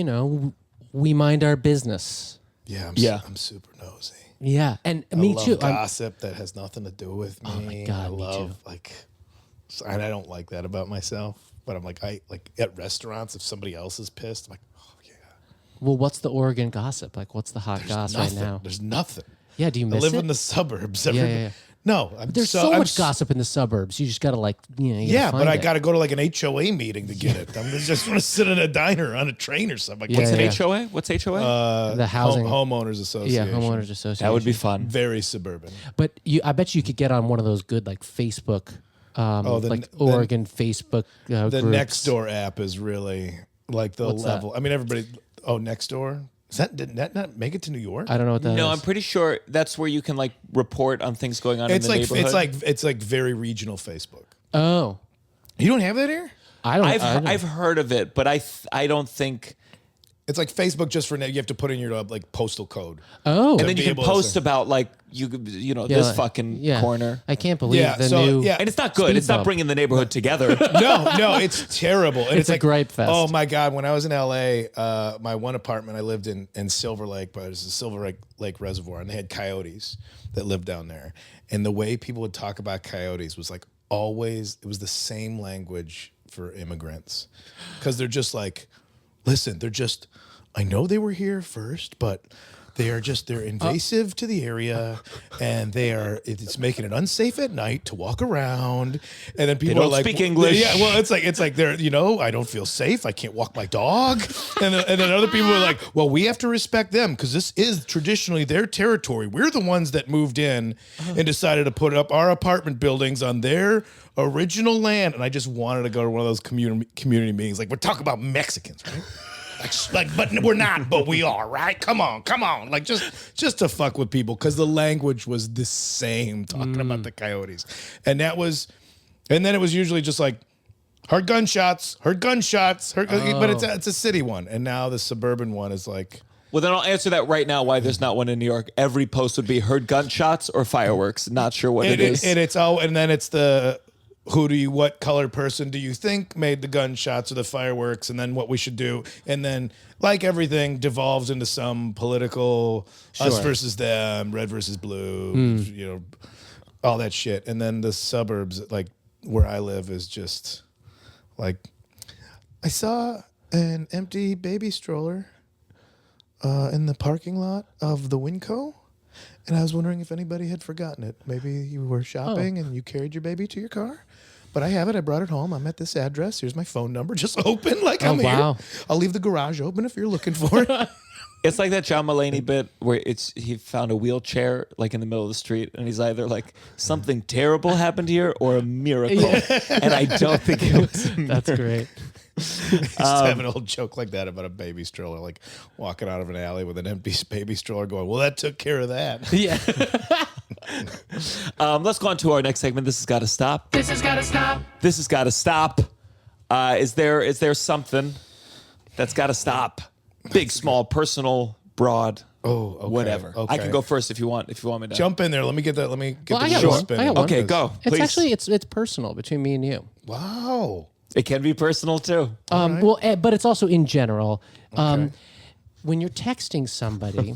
we mind our business. Yeah, I'm super nosy. Yeah, and I me love too. Gossip that has nothing to do with me. Oh my god, I love and I don't like that about myself. But I'm like, at restaurants, if somebody else is pissed, I'm like, oh yeah. Well, what's the Oregon gossip? Like, what's the hot goss right now? There's nothing. Yeah, do you miss it? I live in the suburbs. Yeah. No, there's so much gossip in the suburbs. You just gotta but I gotta go to like an HOA meeting to get it. I'm just want to sit in a diner on a train or something. Like, what's an HOA? What's HOA? The housing homeowners association. Yeah, homeowners association. That would be fun. Very suburban. But I bet you could get on one of those good like Facebook, Oregon Facebook the groups. Nextdoor app is really like the level. That? I mean, everybody. Oh, Nextdoor. Did that not make it to New York? I don't know what that is. No, I'm pretty sure that's where you can like report on things going on in the neighborhood. It's like very regional Facebook. Oh, you don't have that here? I don't. I've heard of it, but I don't think It's like Facebook just for now. You have to put in your like postal code. Oh, and then you can post about like this fucking corner. I can't believe the new. And it's not good. It's not bringing the neighborhood together. No, it's terrible. And it's a like, gripe fest. Oh my God! When I was in LA, my one apartment I lived in Silver Lake, but it was a Silver Lake Reservoir, and they had coyotes that lived down there. And the way people would talk about coyotes was like always. It was the same language for immigrants, because they're just like, listen, I know they were here first, but they're invasive to the area, and it's making it unsafe at night to walk around. And then people don't are like, speak English. Yeah, well, it's like they're, I don't feel safe. I can't walk my dog. And then other people are like, well, we have to respect them because this is traditionally their territory. We're the ones that moved in and decided to put up our apartment buildings on their original land. And I just wanted to go to one of those community meetings. Like, we're talking about Mexicans, right? But we're not, but we are, right? Come on. Like, just to fuck with people, because the language was the same talking about the coyotes. And then it was usually just like, heard gunshots. But it's a city one. And now the suburban one is like... Well, then I'll answer that right now why there's not one in New York. Every post would be heard gunshots or fireworks. Not sure what it is. And then it's the... what color person do you think made the gunshots or the fireworks, and then what we should do. And then, like everything, devolves into some political us versus them, red versus blue, all that shit. And then the suburbs, like where I live, is just like, I saw an empty baby stroller in the parking lot of the Winco. And I was wondering if anybody had forgotten it. Maybe you were shopping and you carried your baby to your car. But I have it. I brought it home. I'm at this address. Here's my phone number. Just open like I'm here. I'll leave the garage open if you're looking for it. It's like that John Mulaney bit where he found a wheelchair like in the middle of the street, and he's either like, something terrible happened here or a miracle. And I don't think it was. That's great. I used to have an old joke like that about a baby stroller, like walking out of an alley with an empty baby stroller going, well, that took care of that. Yeah. Let's go on to our next segment. This has got to stop. This has got to stop. This has got to stop. Is there something that's got to stop? Big, small, personal, broad. Oh, okay. Whatever. Okay. I can go first if you want me to. Jump in there. Let me get the I wheel got one. spinning. I got one. Okay, go. It's Please. actually it's personal between me and you. Wow. It can be personal too. Right. Well, but it's also in general. When you're texting somebody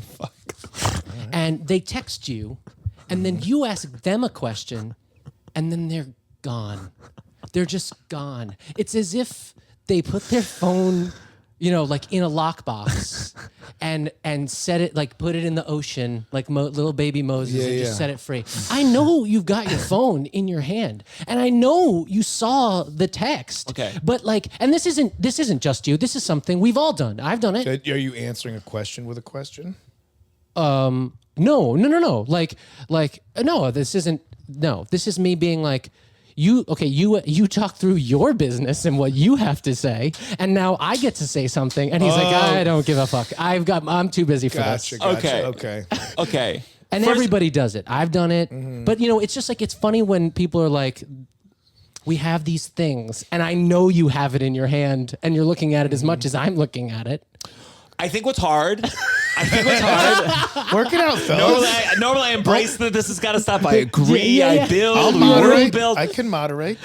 and they text you, and then you ask them a question, and then they're gone. They're just gone. It's as if they put their phone, like in a lockbox and set it, like put it in the ocean, like little baby Moses, and just set it free. I know you've got your phone in your hand, and I know you saw the text. Okay. But and this isn't just you. This is something we've all done. I've done it. So are you answering a question with a question? No. Like no, this isn't. No, this is me being like, you talk through your business and what you have to say, and now I get to say something, and he's like, I don't give a fuck. I'm too busy for this. Gotcha. Okay. And everybody does it. I've done it, but it's just like, it's funny when people are like, we have these things, and I know you have it in your hand, and you're looking at it as much as I'm looking at it. I think what's hard. Work it out, fellas. Normally I embrace that this has got to stop. I agree. Yeah. I build. I'll we moderate. build. I can moderate.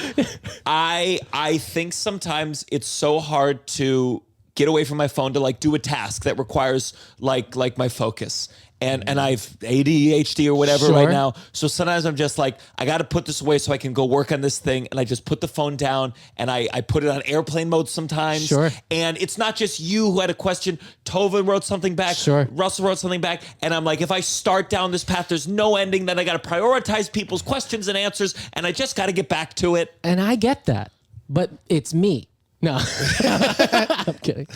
I think sometimes it's so hard to get away from my phone to like do a task that requires like my focus. And I've ADHD or whatever right now. So sometimes I'm just like, I got to put this away so I can go work on this thing. And I just put the phone down and I put it on airplane mode sometimes. Sure. And it's not just you who had a question. Tova wrote something back. Sure. Russell wrote something back. And I'm like, if I start down this path, there's no ending. Then I got to prioritize people's questions and answers. And I just got to get back to it. And I get that, but it's me. No, I'm kidding.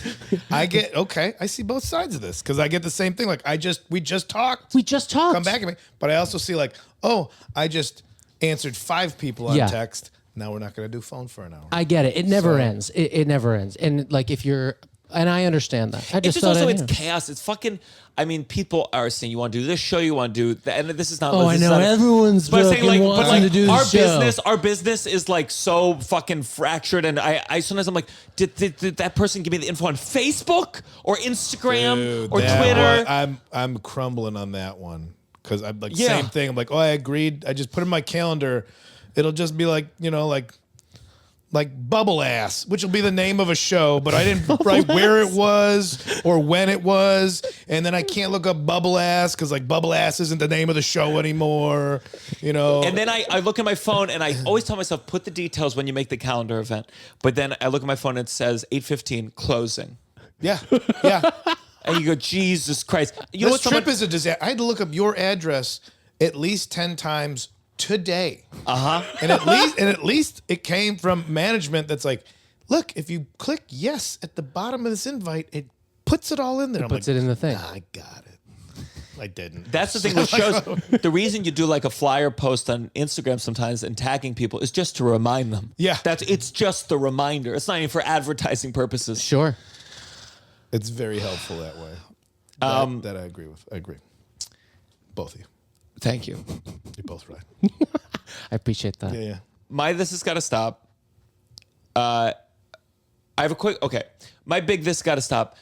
I see both sides of this, because I get the same thing. Like we just talked. Come back at me. But I also see like, I just answered 5 people on text. Now we're not going to do phone for an hour. I get it. It never ends. It never ends. And like, if you're And I understand that. I It's just just also it's chaos. It's fucking. I mean, people are saying you want to do this show, you want to do that, and this is not. Oh, I know everyone's. But saying like, to do our business is like so fucking fractured, and I sometimes I'm like, did that person give me the info on Facebook or Instagram or Twitter? I'm crumbling on that one because I'm like same thing. I'm like, oh, I agreed. I just put in my calendar. It'll just be like like Bubble Ass, which will be the name of a show, but I didn't write where it was or when it was, and then I can't look up Bubble Ass because like Bubble Ass isn't the name of the show anymore, And then I look at my phone and I always tell myself, put the details when you make the calendar event. But then I look at my phone and it says 8:15 closing. Yeah. And you go, Jesus Christ! This trip is a disaster. I had to look up your address at least 10 times today. And at least it came from management that's like, look, if you click yes at the bottom of this invite, it puts it all in there. Puts it in the thing. I got it. I didn't. That's the thing with shows. The reason you do like a flyer post on Instagram sometimes and tagging people is just to remind them. Yeah. It's just the reminder. It's not even for advertising purposes. Sure. It's very helpful that way. That I agree with. I agree. Both of you. Thank you. You're both right. I appreciate that. Yeah. This has got to stop. I have a quick. Okay, my big this got to stop,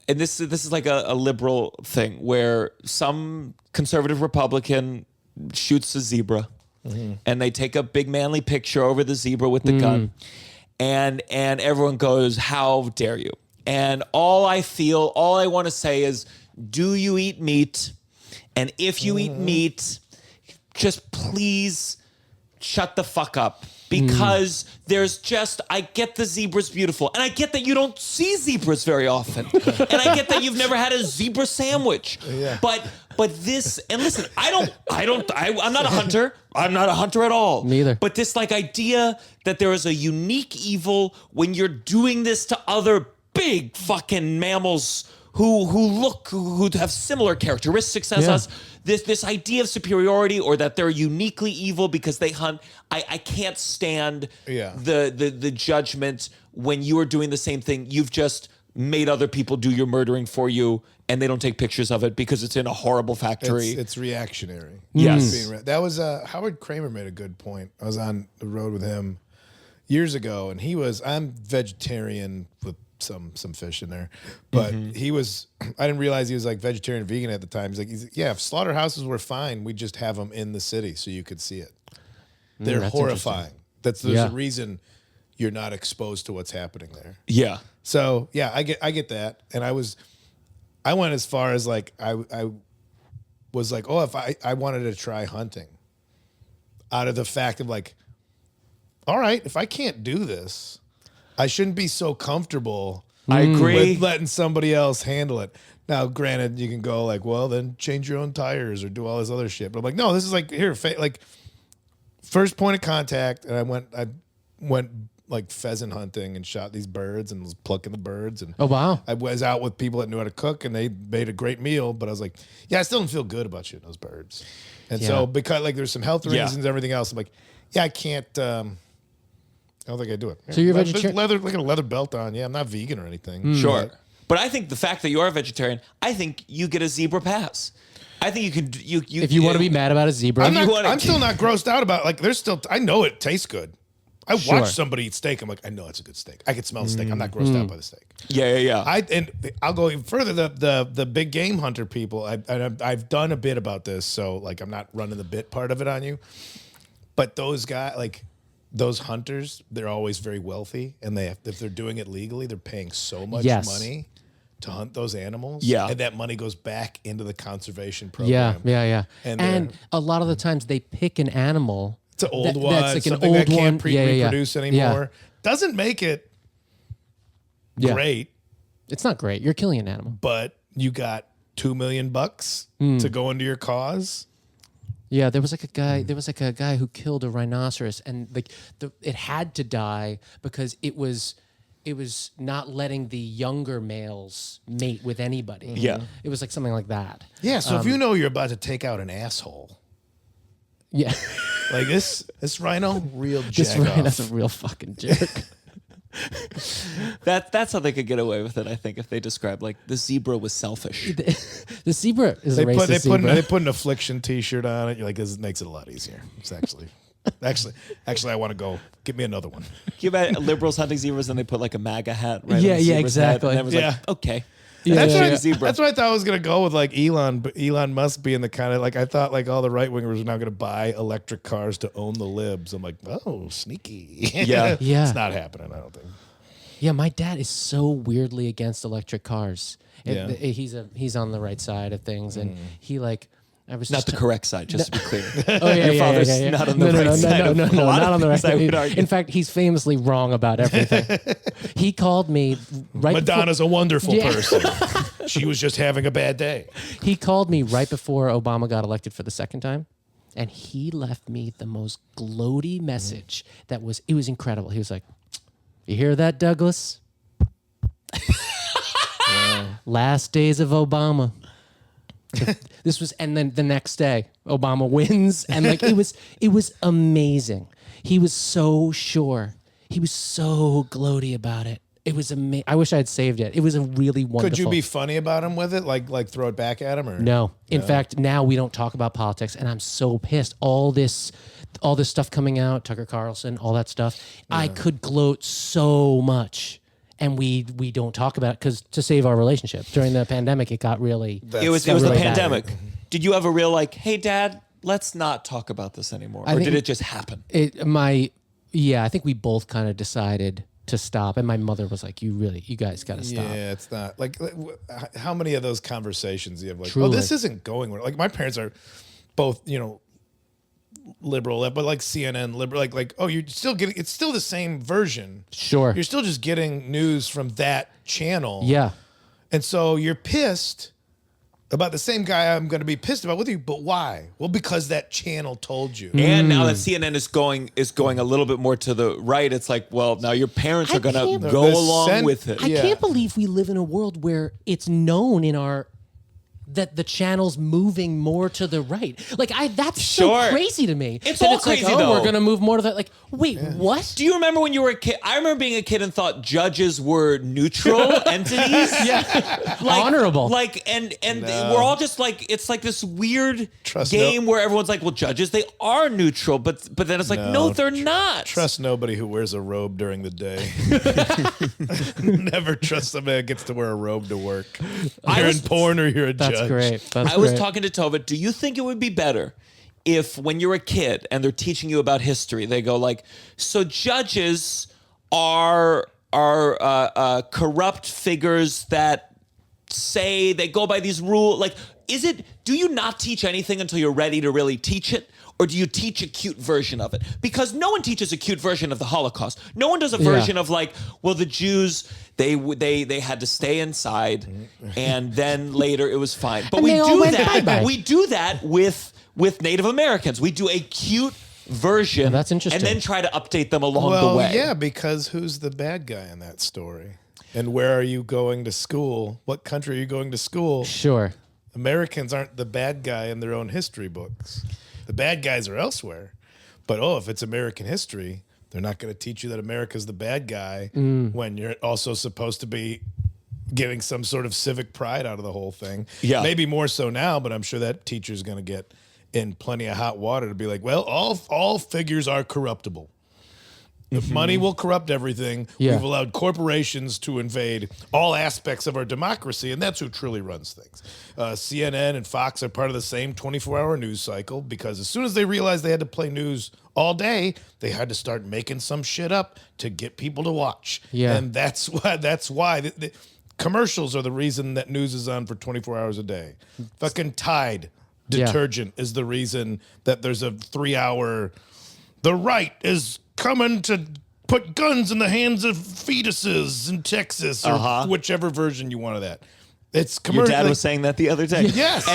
and this is like a liberal thing where some conservative Republican shoots a zebra, and they take a big manly picture over the zebra with the gun, and everyone goes, "How dare you?" And all I want to say is, do you eat meat? And if you eat meat, just please shut the fuck up. Because I get the zebra's beautiful. And I get that you don't see zebras very often. And I get that you've never had a zebra sandwich. Yeah. But this, and listen, I'm not a hunter. I'm not a hunter at all. Neither. But this like idea that there is a unique evil when you're doing this to other big fucking mammals who have similar characteristics as us. This idea of superiority or that they're uniquely evil because they hunt. I can't stand the judgment when you are doing the same thing. You've just made other people do your murdering for you and they don't take pictures of it because it's in a horrible factory. It's reactionary. Yes. That was Howard Kramer made a good point. I was on the road with him years ago and I'm vegetarian with some fish in there, but I didn't realize he was like vegetarian and vegan at the time. He's like, yeah, if slaughterhouses were fine, we'd just have them in the city so you could see it. They're horrifying. There's a reason you're not exposed to what's happening there. Yeah. So yeah, I get that. And I went as far as like, I was like, oh, if I wanted to try hunting out of the fact of like, all right, if I can't do this, I shouldn't be so comfortable. I agree with letting somebody else handle it. Now, granted, you can go like, well, then change your own tires or do all this other shit. But I'm like, no, this is like like first point of contact. And I went like pheasant hunting and shot these birds and was plucking the birds. And oh wow, I was out with people that knew how to cook and they made a great meal. But I was like, yeah, I still don't feel good about shooting those birds. And so because like there's some health reasons and everything else, I'm like, yeah, I can't. I don't think I do it. So you're vegetarian? Like a leather belt on. Yeah, I'm not vegan or anything. Sure. But I think the fact that you are a vegetarian, I think you get a zebra pass. I think you can. If you want to be mad about a zebra, I'm still not grossed out about like. There's still. I know it tastes good. I watch somebody eat steak. I'm like, I know it's a good steak. I can smell the steak. I'm not grossed out by the steak. Yeah. And I'll go even further. The big game hunter people. I've done a bit about this, so like I'm not running the bit part of it on you. But those guys like. Those hunters, they're always very wealthy, and if they're doing it legally, they're paying so much money to hunt those animals. Yeah, and that money goes back into the conservation program. Yeah. And a lot of the times they pick an animal. It's an old one. That's like something an old that can't one. reproduce anymore. Doesn't make it great. It's not great. You're killing an animal, but you got $2 million to go into your cause. Yeah, there was like a guy who killed a rhinoceros, and like it had to die because it was not letting the younger males mate with anybody. Yeah, it was like something like that. Yeah, so if you know you're about to take out an asshole, yeah, like this rhino, real jack this rhino's a real fucking jerk. That's how they could get away with it, I think, if they describe like the zebra was selfish. The zebra is a racist zebra. They put an affliction T-shirt on it. You're like, this makes it a lot easier. It's actually, I want to go. Give me another one. You bet liberals hunting zebras and they put like a MAGA hat right on the Yeah, zebra's exactly. head, and everyone's like, okay. That's what I thought I was gonna go with, like Elon Musk being the kind of, like, I thought like all the right wingers were now gonna buy electric cars to own the libs. I'm like, oh, sneaky. Yeah. It's not happening, I don't think. Yeah, my dad is so weirdly against electric cars. Yeah. He's on the right side of things, and he like. I was Not the correct side, just to be clear. Oh yeah, Your father's not on the right side. No, not on the right I would side. argue. In fact, he's famously wrong about everything. He called me right. Madonna's a wonderful person. She was just having a bad day. He called me right before Obama got elected for the second time, and he left me the most gloaty message it was incredible. He was like, "You hear that, Douglas? Last days of Obama." This was, and then the next day, Obama wins, and like it was amazing. He was so sure. He was so gloaty about it. It was amazing. I wish I had saved it. It was a really wonderful. Could you be funny about him with it, like throw it back at him, or no? In fact, now we don't talk about politics, and I'm so pissed. All this stuff coming out, Tucker Carlson, all that stuff. Yeah. I could gloat so much. And we don't talk about it because to save our relationship during the pandemic, it got really. It was really the bad. pandemic. Did you have a real like, hey, Dad, let's not talk about this anymore, or did it just happen? I think we both kind of decided to stop, and my mother was like, "You guys got to stop." Yeah, it's not like how many of those conversations you have like, Truly. oh, this isn't going well. Like my parents are both, liberal, but like CNN liberal, like oh, you're still getting, it's still the same version. Sure, you're still just getting news from that channel. Yeah, and so you're pissed about the same guy I'm going to be pissed about with you, but why? Well, because that channel told you. And now that CNN is going a little bit more to the right, it's like, well, now your parents are going to go along with it. I can't believe we live in a world where it's known that the channel's moving more to the right. Like that's so crazy to me. It's all crazy though. We're gonna move more to that. Like, wait, what? Do you remember when you were a kid? I remember being a kid and thought judges were neutral entities. Yeah, honorable. Like, and we're all just like, it's like this weird game where everyone's like, well, judges, they are neutral, but then it's like, no, they're not. Trust nobody who wears a robe during the day. Never trust somebody that gets to wear a robe to work. You're in porn or you're a judge. That's great. I was talking to Tova. Do you think it would be better if, when you're a kid and they're teaching you about history, they go like, so judges are corrupt figures that say they go by these rules? Like, do you not teach anything until you're ready to really teach it? Or do you teach a cute version of it? Because no one teaches a cute version of the Holocaust. No one does a version of like, well, the Jews, they had to stay inside, and then later it was fine. But we do that with Native Americans. We do a cute version. Yeah, that's interesting. And then try to update them along the way. Yeah, because who's the bad guy in that story? And where are you going to school? What country are you going to school? Sure. Americans aren't the bad guy in their own history books. The bad guys are elsewhere. But, if it's American history, they're not going to teach you that America's the bad guy when you're also supposed to be getting some sort of civic pride out of the whole thing. Yeah. Maybe more so now, but I'm sure that teacher's going to get in plenty of hot water to be like, well, all figures are corruptible. If money will corrupt everything, we've allowed corporations to invade all aspects of our democracy, and that's who truly runs things. CNN and Fox are part of the same 24-hour news cycle because as soon as they realized they had to play news all day, they had to start making some shit up to get people to watch. Yeah. And that's why the commercials are the reason that news is on for 24 hours a day. Fucking Tide detergent is the reason that there's a 3-hour... The right is coming to put guns in the hands of fetuses in Texas or whichever version you want of that. It's commercial. Your dad was saying that the other day. Yes,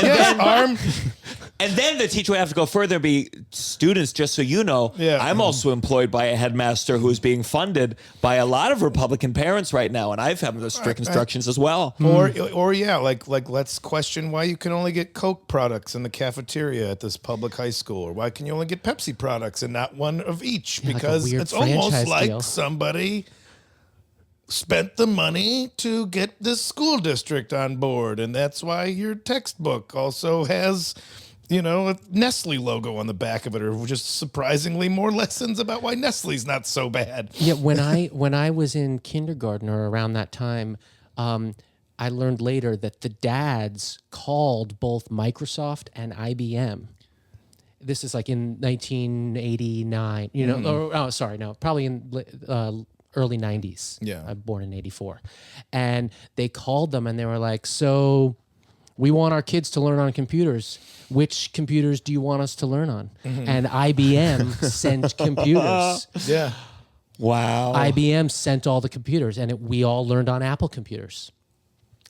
And then the teacher would have to go further and be, students, just so you know, I'm also employed by a headmaster who is being funded by a lot of Republican parents right now, and I've had those strict instructions as well. Or let's question why you can only get Coke products in the cafeteria at this public high school, or why can you only get Pepsi products and not one of each? Because like it's almost like deal. somebody spent the money to get this school district on board, and that's why your textbook also has, a Nestle logo on the back of it, or just surprisingly more lessons about why Nestle's not so bad. Yeah, when I was in kindergarten or around that time, I learned later that the dads called both Microsoft and IBM. This is like in 1989, probably in early 90s. Yeah. I'm born in 84. And they called them and they were like, so we want our kids to learn on computers. Which computers do you want us to learn on? And IBM sent computers. Yeah. Wow. IBM sent all the computers, and we all learned on Apple computers.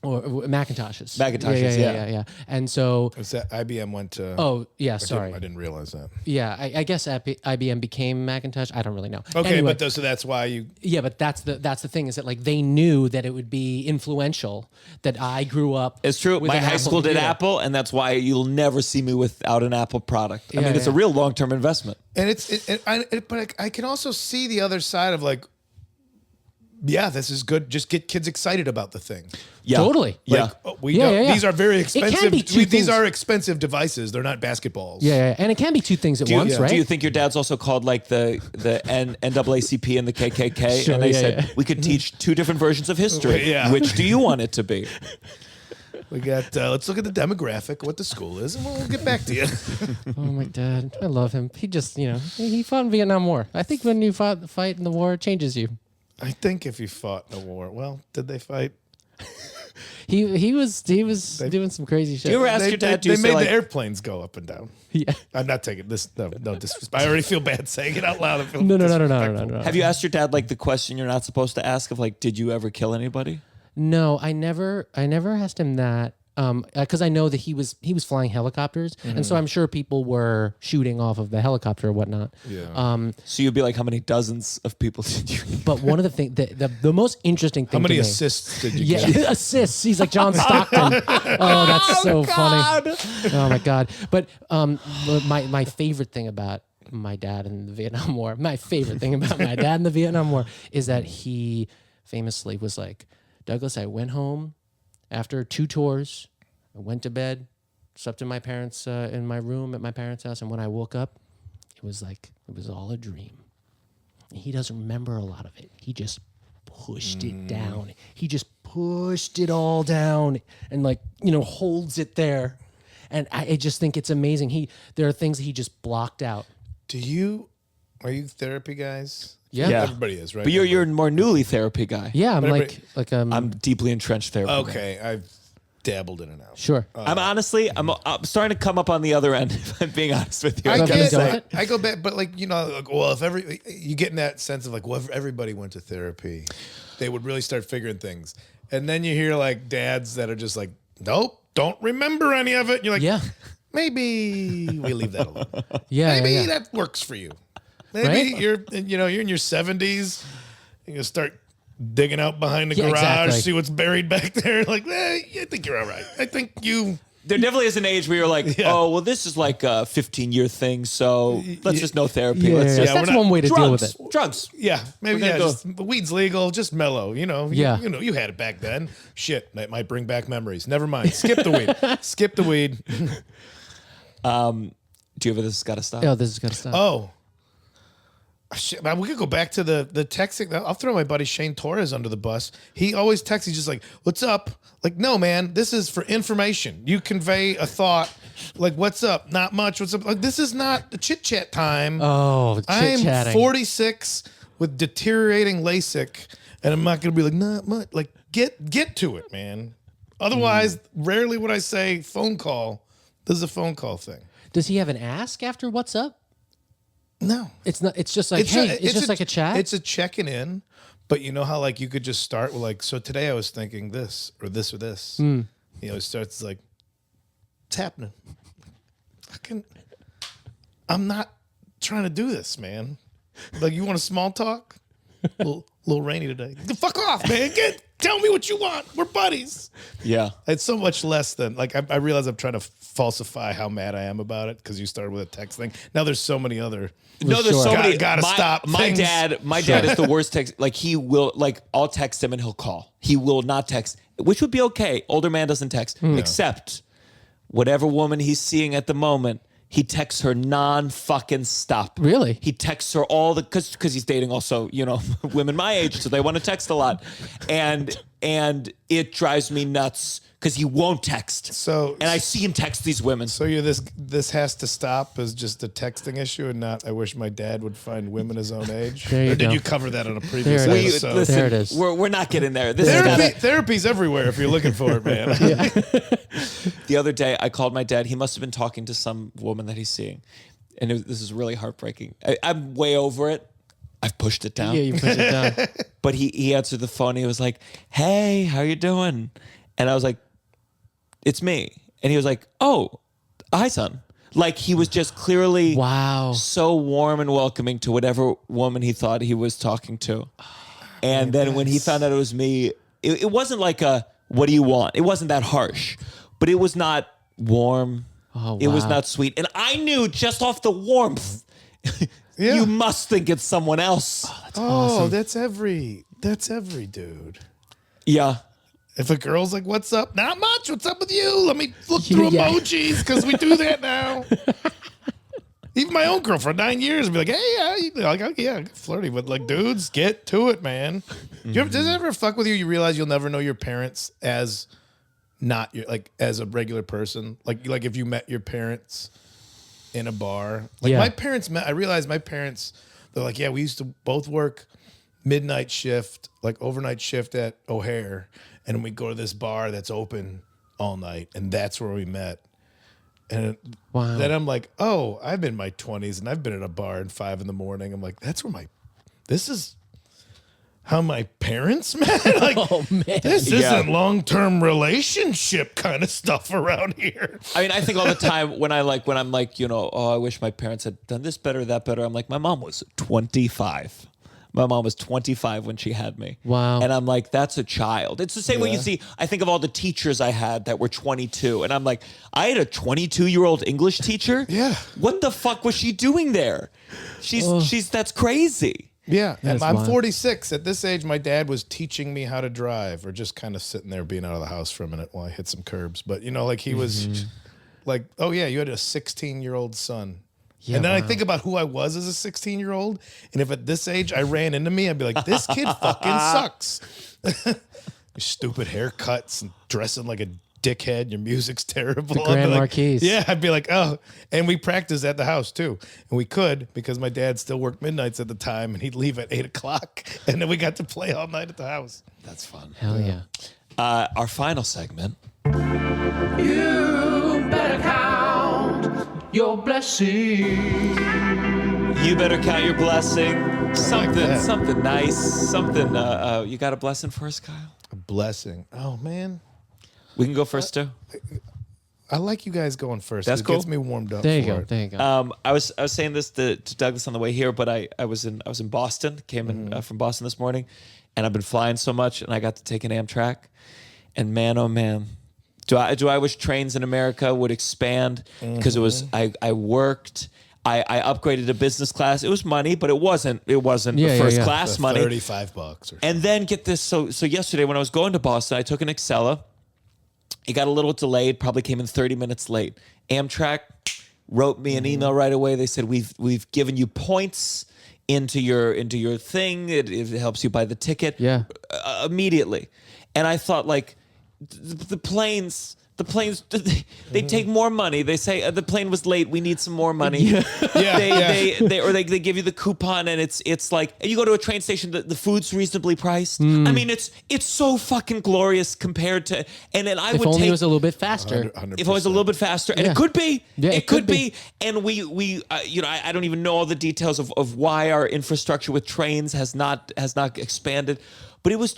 Or Macintoshes. Yeah. And so... Was that IBM went to... Oh, yeah, sorry. I didn't realize that. Yeah, I guess IBM became Macintosh. I don't really know. Okay, anyway, so that's why you... Yeah, but that's the thing is that like they knew that it would be influential that I grew up... It's true. My high school did Apple, and that's why you'll never see me without an Apple product. I mean, it's a real long-term investment. And but I can also see the other side of like, yeah, this is good. Just get kids excited about the thing. Yeah. Totally. Yeah. These are very expensive. These things. are expensive devices. They're not basketballs. Yeah. And it can be two things at once, right? Do you think your dad's also called like the NAACP and the KKK? Sure, and they said, we could teach two different versions of history. Yeah. Which do you want it to be? We got, let's look at the demographic, what the school is, and we'll get back to you. Oh, my dad. I love him. He just, he fought in Vietnam War. I think when you fight in the war, it changes you. I think if you fought in a war, well, did they fight? He was doing some crazy shit. Do you ever ask your dad? They made the airplanes go up and down. Yeah. I'm not taking this. No, disrespect. I already feel bad saying it out loud. I feel No. Have you asked your dad like the question you're not supposed to ask of like, did you ever kill anybody? No, I never asked him that. Because I know that he was flying helicopters, and so I'm sure people were shooting off of the helicopter or whatnot. Yeah. So you'd be like, how many dozens of people did you? But one of the things, the most interesting thing. How many to me, assists did you get? Yeah, assists. He's like John Stockton. Oh, that's so funny. Oh my god. But my favorite thing about my dad in the Vietnam War, is that he famously was like, Douglas, I went home. After 2 tours, I went to bed, slept in my parents' in my room at my parents' house, and when I woke up, it was all a dream. He doesn't remember a lot of it. He just pushed it down. He just pushed it all down and holds it there. And I just think it's amazing. There are things that he just blocked out. Are you therapy guys? Yeah. Everybody is, right? But you're a more newly therapy guy. Yeah, I'm deeply entrenched therapy. Okay, I've dabbled in and out. Sure. I'm starting to come up on the other end. If I'm being honest with you, I go back, but if you get in that sense of if everybody went to therapy, they would really start figuring things. And then you hear like dads that are just like, nope, don't remember any of it. And you're like, yeah, maybe we leave that alone. Maybe that works for you. Maybe you're in your 70s. You start digging out behind the garage, see what's buried back there. Like, I think you're all right. I think you. There definitely is an age where you're like, oh, well, this is like a 15-year thing, so let's just no therapy. That's one way to deal with it. Drugs. Yeah, maybe the weed's legal. Just mellow. You had it back then. Shit, that might bring back memories. Never mind. Skip the weed. Skip the weed. Do you ever this has got to stop? Oh, this has got to stop. Oh. Shit, man, we could go back to the texting. I'll throw my buddy Shane Torres under the bus. He always texts. He's just like, "What's up?" Like, no, man, this is for information. You convey a thought. Like, what's up? Not much. What's up? Like, this is not the chit chat time. Oh, chit-chatting. I'm 46 with deteriorating LASIK, and I'm not gonna be like, not much. Like, get to it, man. Otherwise, rarely would I say phone call. This is a phone call thing. Does he have an ask after what's up? No, it's not. It's just like, it's just like a chat. It's a checking in, but you know how you could just start with so today I was thinking this or this or this. It starts like, it's happening. I'm not trying to do this, man. Like, you want a small talk? A little rainy today. Fuck off, man. tell me what you want. We're buddies. Yeah. It's so much less than, like, I realize I'm trying to falsify how mad I am about it because you started with a text thing. Now there's so many other. No, there's so many. Gotta stop. My dad is the worst text. Like, he will, like, I'll text him and he'll call. He will not text, which would be okay. Older man doesn't text, except whatever woman he's seeing at the moment. He texts her non-fucking stop. Really? He texts her all the because he's dating also, women my age, so they want to text a lot, and it drives me nuts because he won't text. And I see him text these women. So this has to stop as just a texting issue and not. I wish my dad would find women his own age. There you or did go. you cover that on a previous There it episode? is. Listen, there it is. We're not getting there. Therapy's everywhere if you're looking for it, man. The other day, I called my dad. He must have been talking to some woman that he's seeing. And this is really heartbreaking. I'm way over it. I've pushed it down. Yeah, you pushed it down. But he answered the phone. He was like, hey, how you doing? And I was like, it's me. And he was like, oh, hi, son. Like, he was just clearly so warm and welcoming to whatever woman he thought he was talking to. And then when he found out it was me, it wasn't like a, what do you want? It wasn't that harsh. But it was not warm. Oh, wow. It was not sweet. And I knew just off the warmth, you must think it's someone else. Oh, that's awesome. That's every dude. Yeah. If a girl's like, what's up? Not much. What's up with you? Let me look through emojis because we do that now. Even my own girl for 9 years would be like, hey, yeah, flirty. But like, dudes, get to it, man. Does it ever fuck with you? You realize you'll never know your parents as not your, like, as a regular person. Like if you met your parents in a bar. Like my parents met. I realized my parents. They're like, yeah, we used to both work midnight shift, like overnight shift at O'Hare. And we go to this bar that's open all night, and that's where we met. And then I'm like, oh, I've been in my 20s, and I've been at a bar at 5 a.m. I'm like, this is how my parents met? Like, oh, man. This isn't long-term relationship kind of stuff around here. I mean, I think all the time when I'm like, oh, I wish my parents had done this better, that better. I'm like, my mom was 25. My mom was 25 when she had me. Wow. And I'm like, that's a child. It's the same way you see, I think of all the teachers I had that were 22. And I'm like, I had a 22-year-old English teacher? Yeah. What the fuck was she doing there? That's crazy. Yeah. And I'm wild. 46. At this age, my dad was teaching me how to drive or just kind of sitting there being out of the house for a minute while I hit some curbs. But, like he was like, oh, yeah, you had a 16-year-old son. Yeah, and then I think about who I was as a 16-year-old, and if at this age I ran into me, I'd be like, this kid fucking sucks. Your stupid haircuts and dressing like a dickhead, your music's terrible. The Grand like, Marquis. Yeah, I'd be like, oh. And we practiced at the house, too. And we could, because my dad still worked midnights at the time, and he'd leave at 8 o'clock, and then we got to play all night at the house. That's fun. Hell yeah. Our final segment. You better count your blessings. You better count your blessing. Something nice. Something. You got a blessing for us, Kyle? A blessing. Oh, man. We can go first, too. I like you guys going first. That's it cool. gets me warmed up. There you for go. it. There you go. I was saying this to Douglas on the way here, but I was in Boston. Came in from Boston this morning, and I've been flying so much, and I got to take an Amtrak, and man, oh man, do I wish trains in America would expand because it was I worked. I upgraded to business class. It was money, but it wasn't first class money. $35 or something. And then get this. So yesterday when I was going to Boston, I took an Excella. It got a little delayed. Probably came in 30 minutes late. Amtrak wrote me an email right away. They said we've given you points into your thing. It helps you buy the ticket. Yeah. Immediately. And I thought like the planes. They take more money. They say the plane was late. We need some more money. They give you the coupon, and it's like, and you go to a train station. The food's reasonably priced. I mean, it's so fucking glorious compared to. And then If only it was a little bit faster. 100%. If it was a little bit faster, and Yeah. it could be, Yeah, it could be. And we I don't even know all the details of why our infrastructure with trains has not expanded, but it was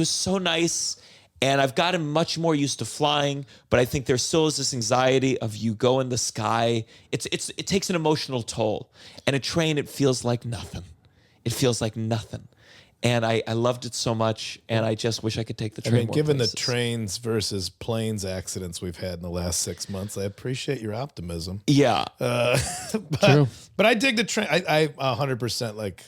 so nice. And I've gotten much more used to flying, but I think there still is this anxiety of you go in the sky. It takes an emotional toll. And a train, it feels like nothing. It feels like nothing. And I loved it so much, and I just wish I could take the train. Given the trains versus planes accidents we've had in the last 6 months, I appreciate your optimism. Yeah. True. But I dig the train. I 100% like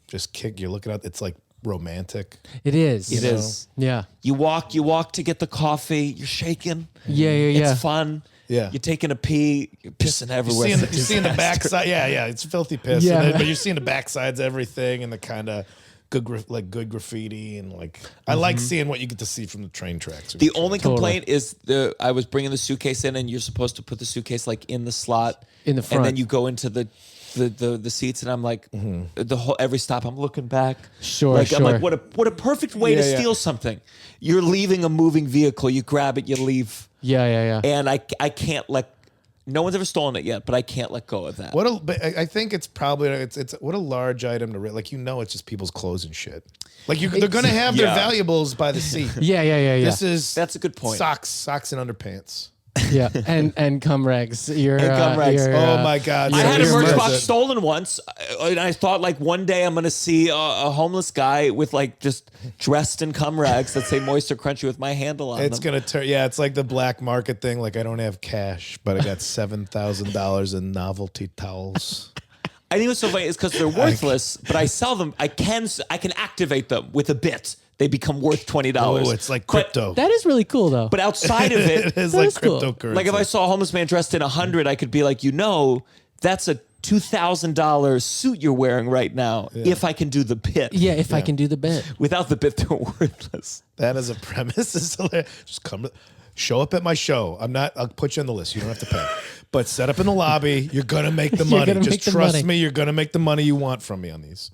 just kick. You're looking at it's like romantic. It is. It is. Yeah. You walk to get the coffee. You're shaking. Yeah. It's fun. Yeah. You're taking a pee. You're pissing everywhere. You're seeing the backside. Yeah. It's filthy piss. Yeah. But you're seeing the backsides, everything, and the kind of good graffiti, and like I like seeing what you get to see from the train tracks. The only complaint is I was bringing the suitcase in, and you're supposed to put the suitcase like in the slot in the front, and then you go into the seats, and I'm like every stop I'm looking back. Sure. I'm like, what a perfect way to steal something. You're leaving a moving vehicle. You grab it. You leave. Yeah. And I can't no one's ever stolen it yet, but I can't let go of that. I think it's probably it's what a large item to it's just people's clothes and shit. Like they're gonna have their valuables by the seat. Yeah. That's a good point. Socks and underpants. Yeah, and cum rags. Oh my God! I had a merch box stolen once, and I thought like one day I'm gonna see a homeless guy with like just dressed in cum rags that say "Moist or Crunchy" with my handle on them. It's gonna turn. Yeah, it's like the black market thing. Like I don't have cash, but I got $7,000 in novelty towels. I think what's so funny is because they're worthless, but I sell them. I can activate them with a bit. They become worth $20. Oh, it's like crypto. That is really cool, though. But outside of it, it is like cryptocurrency. Cool. Like if I saw a homeless man dressed in 100, I could be like, that's a $2,000 suit you're wearing right now. Yeah. If I can do the bit. Yeah, if I can do the bit. Without the bit, they're worthless. That is a premise. It's hilarious. Just show up at my show. I'll put you on the list. You don't have to pay. But set up in the lobby. You're gonna make the money. Just trust me. You're gonna make the money you want from me on these.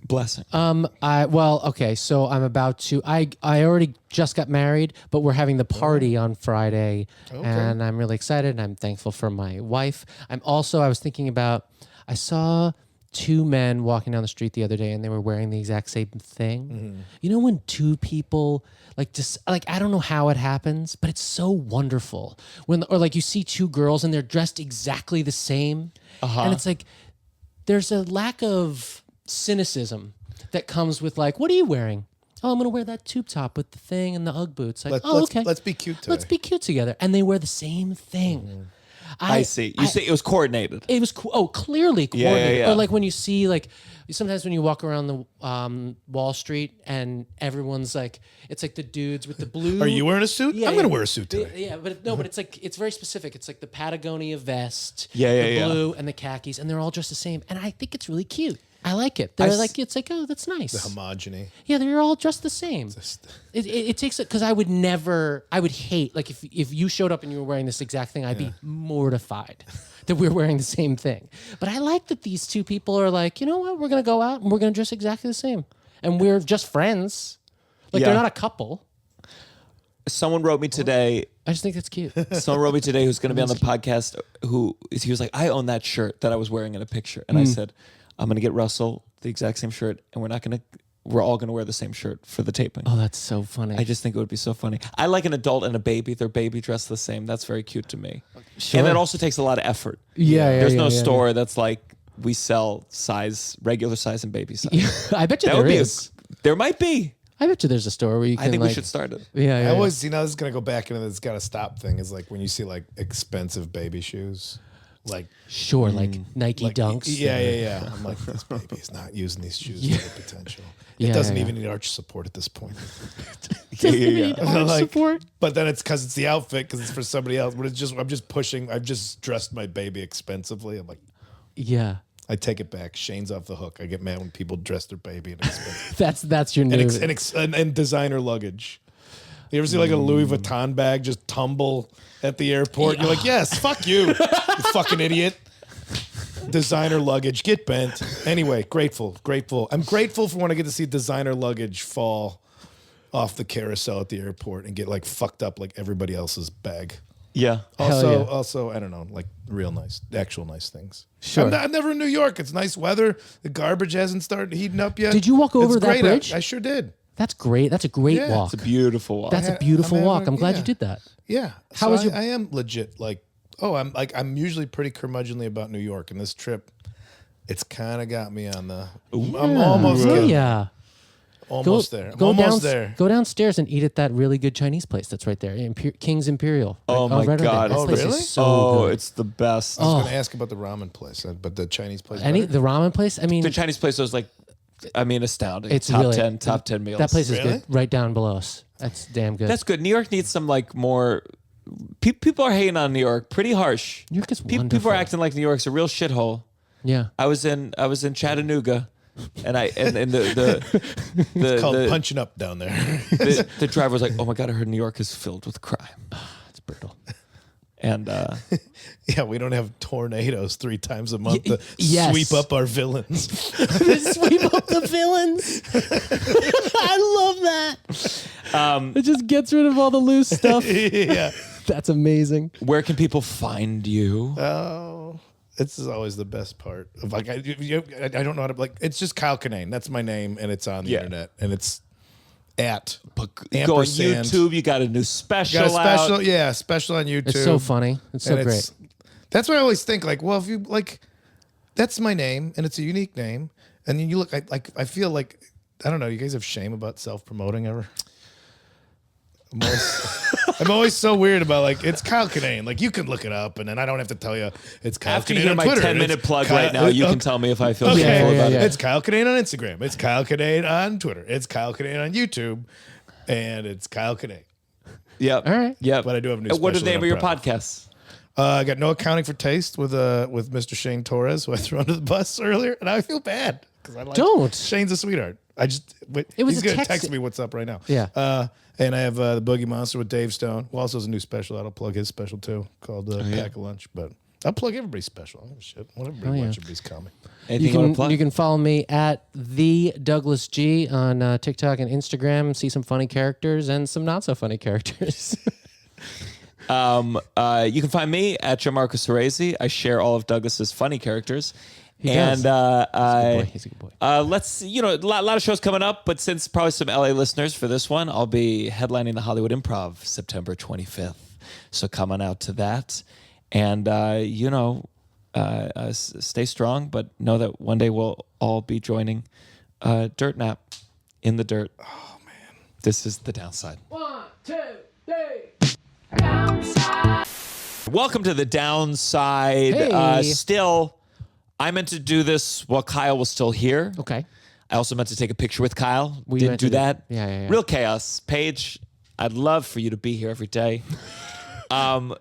Blessing. Okay, so I'm about to. I already just got married, but we're having the party on Friday, and I'm really excited. And I'm thankful for my wife. I was thinking about. I saw two men walking down the street the other day, and they were wearing the exact same thing. Mm-hmm. You know when two people I don't know how it happens, but it's so wonderful or you see two girls and they're dressed exactly the same, and it's like there's a lack of cynicism that comes with what are you wearing? Oh, I'm going to wear that tube top with the thing and the Ugg boots. Okay. Let's be cute today. Let's be cute together. And they wear the same thing. Mm-hmm. I see. You say it was coordinated. It was clearly coordinated. Yeah. Or when you see sometimes when you walk around the Wall Street and everyone's it's like the dudes with the blue. Are you wearing a suit? I'm going to wear a suit today. Yeah, but it's very specific. It's like the Patagonia vest, the blue and the khakis, and they're all dressed the same. And I think it's really cute. I like it. They're oh, that's nice. The homogeny. Yeah, they're all dressed the same. It takes it because I would hate if you showed up and you were wearing this exact thing, I'd be mortified that we're wearing the same thing. But I like that these two people are you know what, we're gonna go out and we're gonna dress exactly the same, and we're just friends. They're not a couple. Someone wrote me today. I just think that's cute. Someone wrote me today who's going to be on the podcast. He was like, I own that shirt that I was wearing in a picture, and I said, I'm going to get Russell the exact same shirt, and we're all going to wear the same shirt for the taping. Oh, that's so funny. I just think it would be so funny. I like an adult and a baby. Their baby dressed the same. That's very cute to me. Sure. And that also takes a lot of effort. There's no store that's we sell regular size and baby size. Yeah, I bet you there is. There might be. I bet you there's a store where you can. I think we should start it. Yeah. I always, this is going to go back into this gotta stop thing is when you see expensive baby shoes. Sure, Nike Dunks. Yeah. I'm like, this baby's not using these shoes to their potential. It doesn't even need arch support at this point. Support. But then it's because it's the outfit, because it's for somebody else. But I'm just pushing. I've just dressed my baby expensively. I'm like, yeah. I take it back. Shane's off the hook. I get mad when people dress their baby in expensive. that's your new and designer luggage. You ever see a Louis Vuitton bag just tumble at the airport? And you're like, yes, fuck you, you fucking idiot. Designer luggage, get bent. Anyway, grateful. I'm grateful for when I get to see designer luggage fall off the carousel at the airport and get fucked up like everybody else's bag. Yeah. Also, I don't know, real nice, actual nice things. Sure. I'm never in New York. It's nice weather. The garbage hasn't started heating up yet. Did you walk over that bridge? I sure did. That's great. That's a great walk. It's a beautiful walk. That's a beautiful walk. I'm glad you did that. Yeah. How was I am legit I'm usually pretty curmudgeonly about New York, and this trip it's kind of got me on the. I'm almost there. Almost there. I'm almost there. Go downstairs and eat at that really good Chinese place that's right there, King's Imperial. Oh my God! Oh really? Is so good. It's the best. I was going to ask about the ramen place, but the Chinese place. The ramen place. I mean, the Chinese place was like, astounding. It's top really, 10 meals. That place is good, right down below us. That's damn good. That's good. New York needs some like more. People are hating on New York pretty harsh. New York is wonderful. People are acting like New York's a real shithole. Yeah. I was in Chattanooga, and it's called punching up down there. The driver was like, "Oh my God, I heard New York is filled with crime." It's brutal. And yeah, we don't have tornadoes 3 times a month to sweep up our villains. Sweep up the villains. I love that. It just gets rid of all the loose stuff. Yeah. That's amazing. Where can people find you? Oh, this is always the best part. Of like, I don't know how to it's just Kyle Kinane. That's my name, and it's on the internet, and it's at go on YouTube. You got a new special. Out. Yeah, special on YouTube. It's so funny. It's so great. That's what I always think. Like, well, if you that's my name, and it's a unique name, and then you look. I feel like I don't know. You guys have shame about self-promoting ever? I'm always so weird about it's Kyle Kinane. Like you can look it up, and then I don't have to tell you it's Kyle After Kinane you hear on my Twitter. 10-minute plug right now, you can tell me if I feel shameful about it. It's Kyle Kinane on Instagram. It's Kyle Kinane on Twitter. It's Kyle Kinane on YouTube, and it's Kyle Kinane. Yep. All right. Yep. But I do have a new. What is the name of your podcast? I got No Accounting for Taste with Mr. Shane Torres, who I threw under the bus earlier, and I feel bad because I like. Don't. Shane's a sweetheart. He's gonna text me what's up right now. Yeah. And I have the Boogie Monster with Dave Stone, who also has a new special. I'll plug his special too, called Pack a Lunch. But I'll plug everybody's special. I don't give a shit. Whatever everybody's comedy. You can follow me at the Douglas G on TikTok and Instagram. See some funny characters and some not so funny characters. You can find me at Gianmarco Soresi. I share all of Douglas's funny characters. He's a good boy. Let's a lot of shows coming up, but since probably some LA listeners for this one, I'll be headlining the Hollywood Improv September 25th. So come on out to that, and stay strong, but know that one day we'll all be joining Dirt Nap in the dirt. Oh man, this is the downside. 1, 2, 3. Downside. Welcome to the downside. Hey. Still. I meant to do this while Kyle was still here. Okay. I also meant to take a picture with Kyle. We Didn't do that. Yeah. Real chaos. Paige, I'd love for you to be here every day.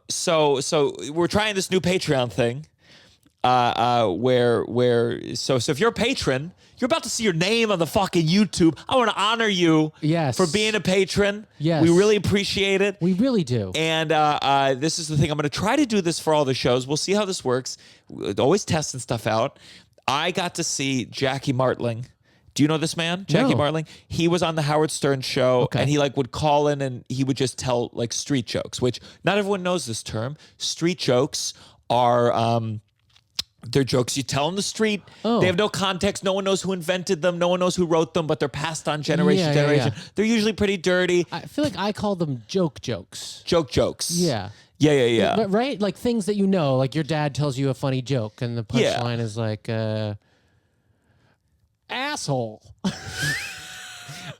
So we're trying this new Patreon thing. So if you're a patron, you're about to see your name on the fucking YouTube. I want to honor you for being a patron. Yes. We really appreciate it. We really do. And this is the thing. I'm going to try to do this for all the shows. We'll see how this works. Always testing stuff out. I got to see Jackie Martling. Do you know this man, Jackie Martling? He was on the Howard Stern show, and he would call in and he would just tell street jokes, which not everyone knows this term. Street jokes are... they're jokes you tell on the street. Oh. They have no context. No one knows who invented them. No one knows who wrote them, but they're passed on generation to generation. Yeah. They're usually pretty dirty. I feel like I call them jokes. Jokes. Yeah. Yeah. But, right? Like things that you know, like your dad tells you a funny joke, and the punchline is like, asshole.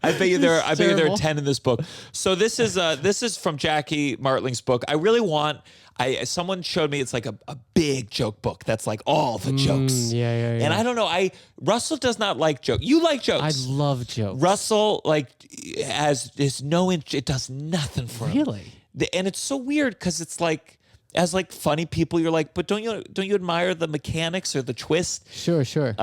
I bet you there are 10 in this book. So this is from Jackie Martling's book. I really want... someone showed me it's like a big joke book that's like all the jokes. Yeah. And I don't know. Russell does not like jokes. You like jokes. I love jokes. Russell has no it does nothing for him. Really? And it's so weird because it's like as funny people, you're like, but don't you admire the mechanics or the twist? Sure. So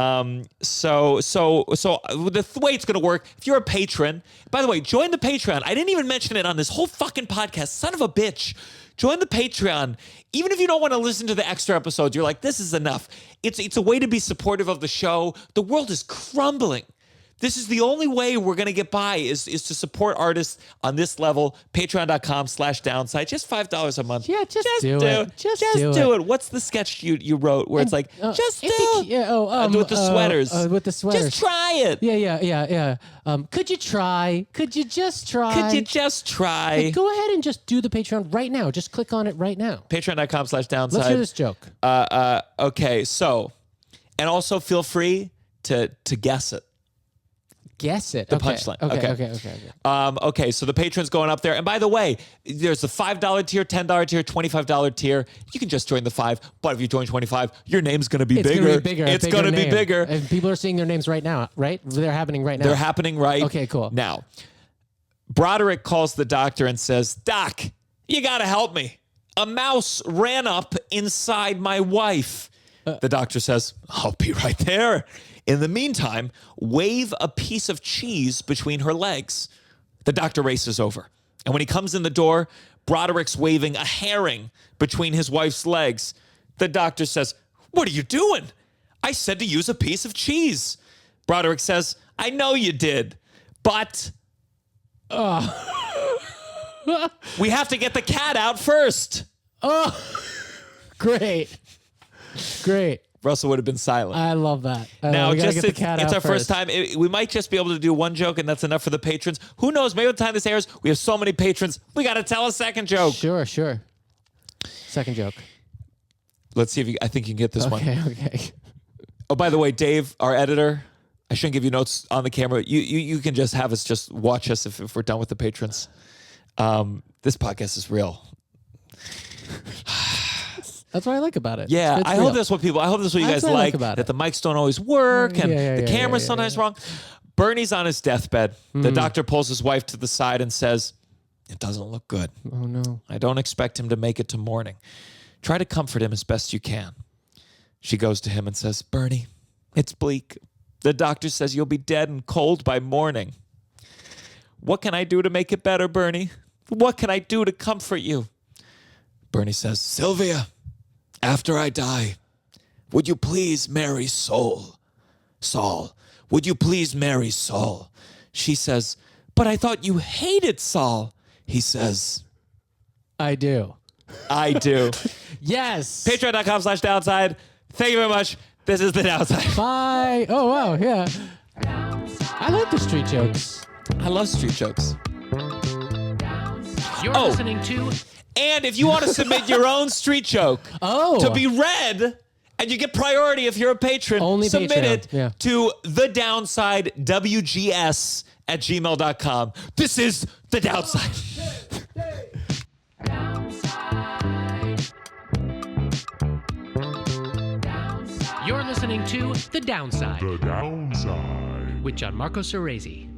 the way it's gonna work, if you're a patron, by the way, join the Patreon. I didn't even mention it on this whole fucking podcast. Son of a bitch. Join the Patreon. Even if you don't want to listen to the extra episodes, you're like, this is enough. It's a way to be supportive of the show. The world is crumbling. This is the only way we're going to get by is to support artists on this level. Patreon.com/downside. Just $5 a month. Yeah, just do it. Just do it. What's the sketch you wrote where it's like, just do it? With the sweaters. With the sweaters. Just try it. Yeah. Could you try? Could you just try? Could you just try? Hey, go ahead and just do the Patreon right now. Just click on it right now. Patreon.com/downside. Let's hear this joke. Okay, so And also feel free to guess it. Guess it. The punchline. Okay. Okay, so the patron's going up there. And by the way, there's the $5 tier, $10 tier, $25 tier. You can just join the 5, but if you join 25, your name's going to be bigger. Gonna be bigger. It's going to be bigger. And people are seeing their names right now, right? They're happening right now. They're happening right Okay, cool. now. Broderick calls the doctor and says, Doc, you got to help me. A mouse ran up inside my wife. The doctor says, I'll be right there. In the meantime, wave a piece of cheese between her legs. The doctor races over. And when he comes in the door, Broderick's waving a herring between his wife's legs. The doctor says, what are you doing? I said to use a piece of cheese. Broderick says, I know you did, but we have to get the cat out first. Oh, great. Russell would have been silent. I love that. Now, we just get the cat it's out our first time. We might just be able to do one joke, and that's enough for the patrons. Who knows? Maybe by the time this airs, we have so many patrons, we got to tell a second joke. Sure. Second joke. Let's see if I think you can get this one. Okay. Oh, by the way, Dave, our editor, I shouldn't give you notes on the camera. You can just have us just watch us if we're done with the patrons. This podcast is real. That's what I like about it. Yeah, It's I real. hope that's what you guys like. about That it. the mics don't always work and Yeah, the yeah, camera's yeah, sometimes wrong. Bernie's on his deathbed. The doctor pulls his wife to the side and says, it doesn't look good. Oh, no. I don't expect him to make it to morning. Try to comfort him as best you can. She goes to him and says, Bernie, it's bleak. The doctor says you'll be dead and cold by morning. What can I do to make it better, Bernie? What can I do to comfort you? Bernie says, Sylvia, after I die, would you please marry Saul? Saul, would you please marry Saul? She says, but I thought you hated Saul. He says, I do. I do. Yes. Patreon.com/downside. Thank you very much. This is The Downside. Bye. Oh, wow. Yeah. I like the street jokes. I love street jokes. You're listening to And if you want to submit your own street joke to be read, and you get priority if you're a patron, Only submit Patreon. it to thedownsidewgs@gmail.com. This is The Downside. You're listening to The Downside The Downside. with Gianmarco Soresi.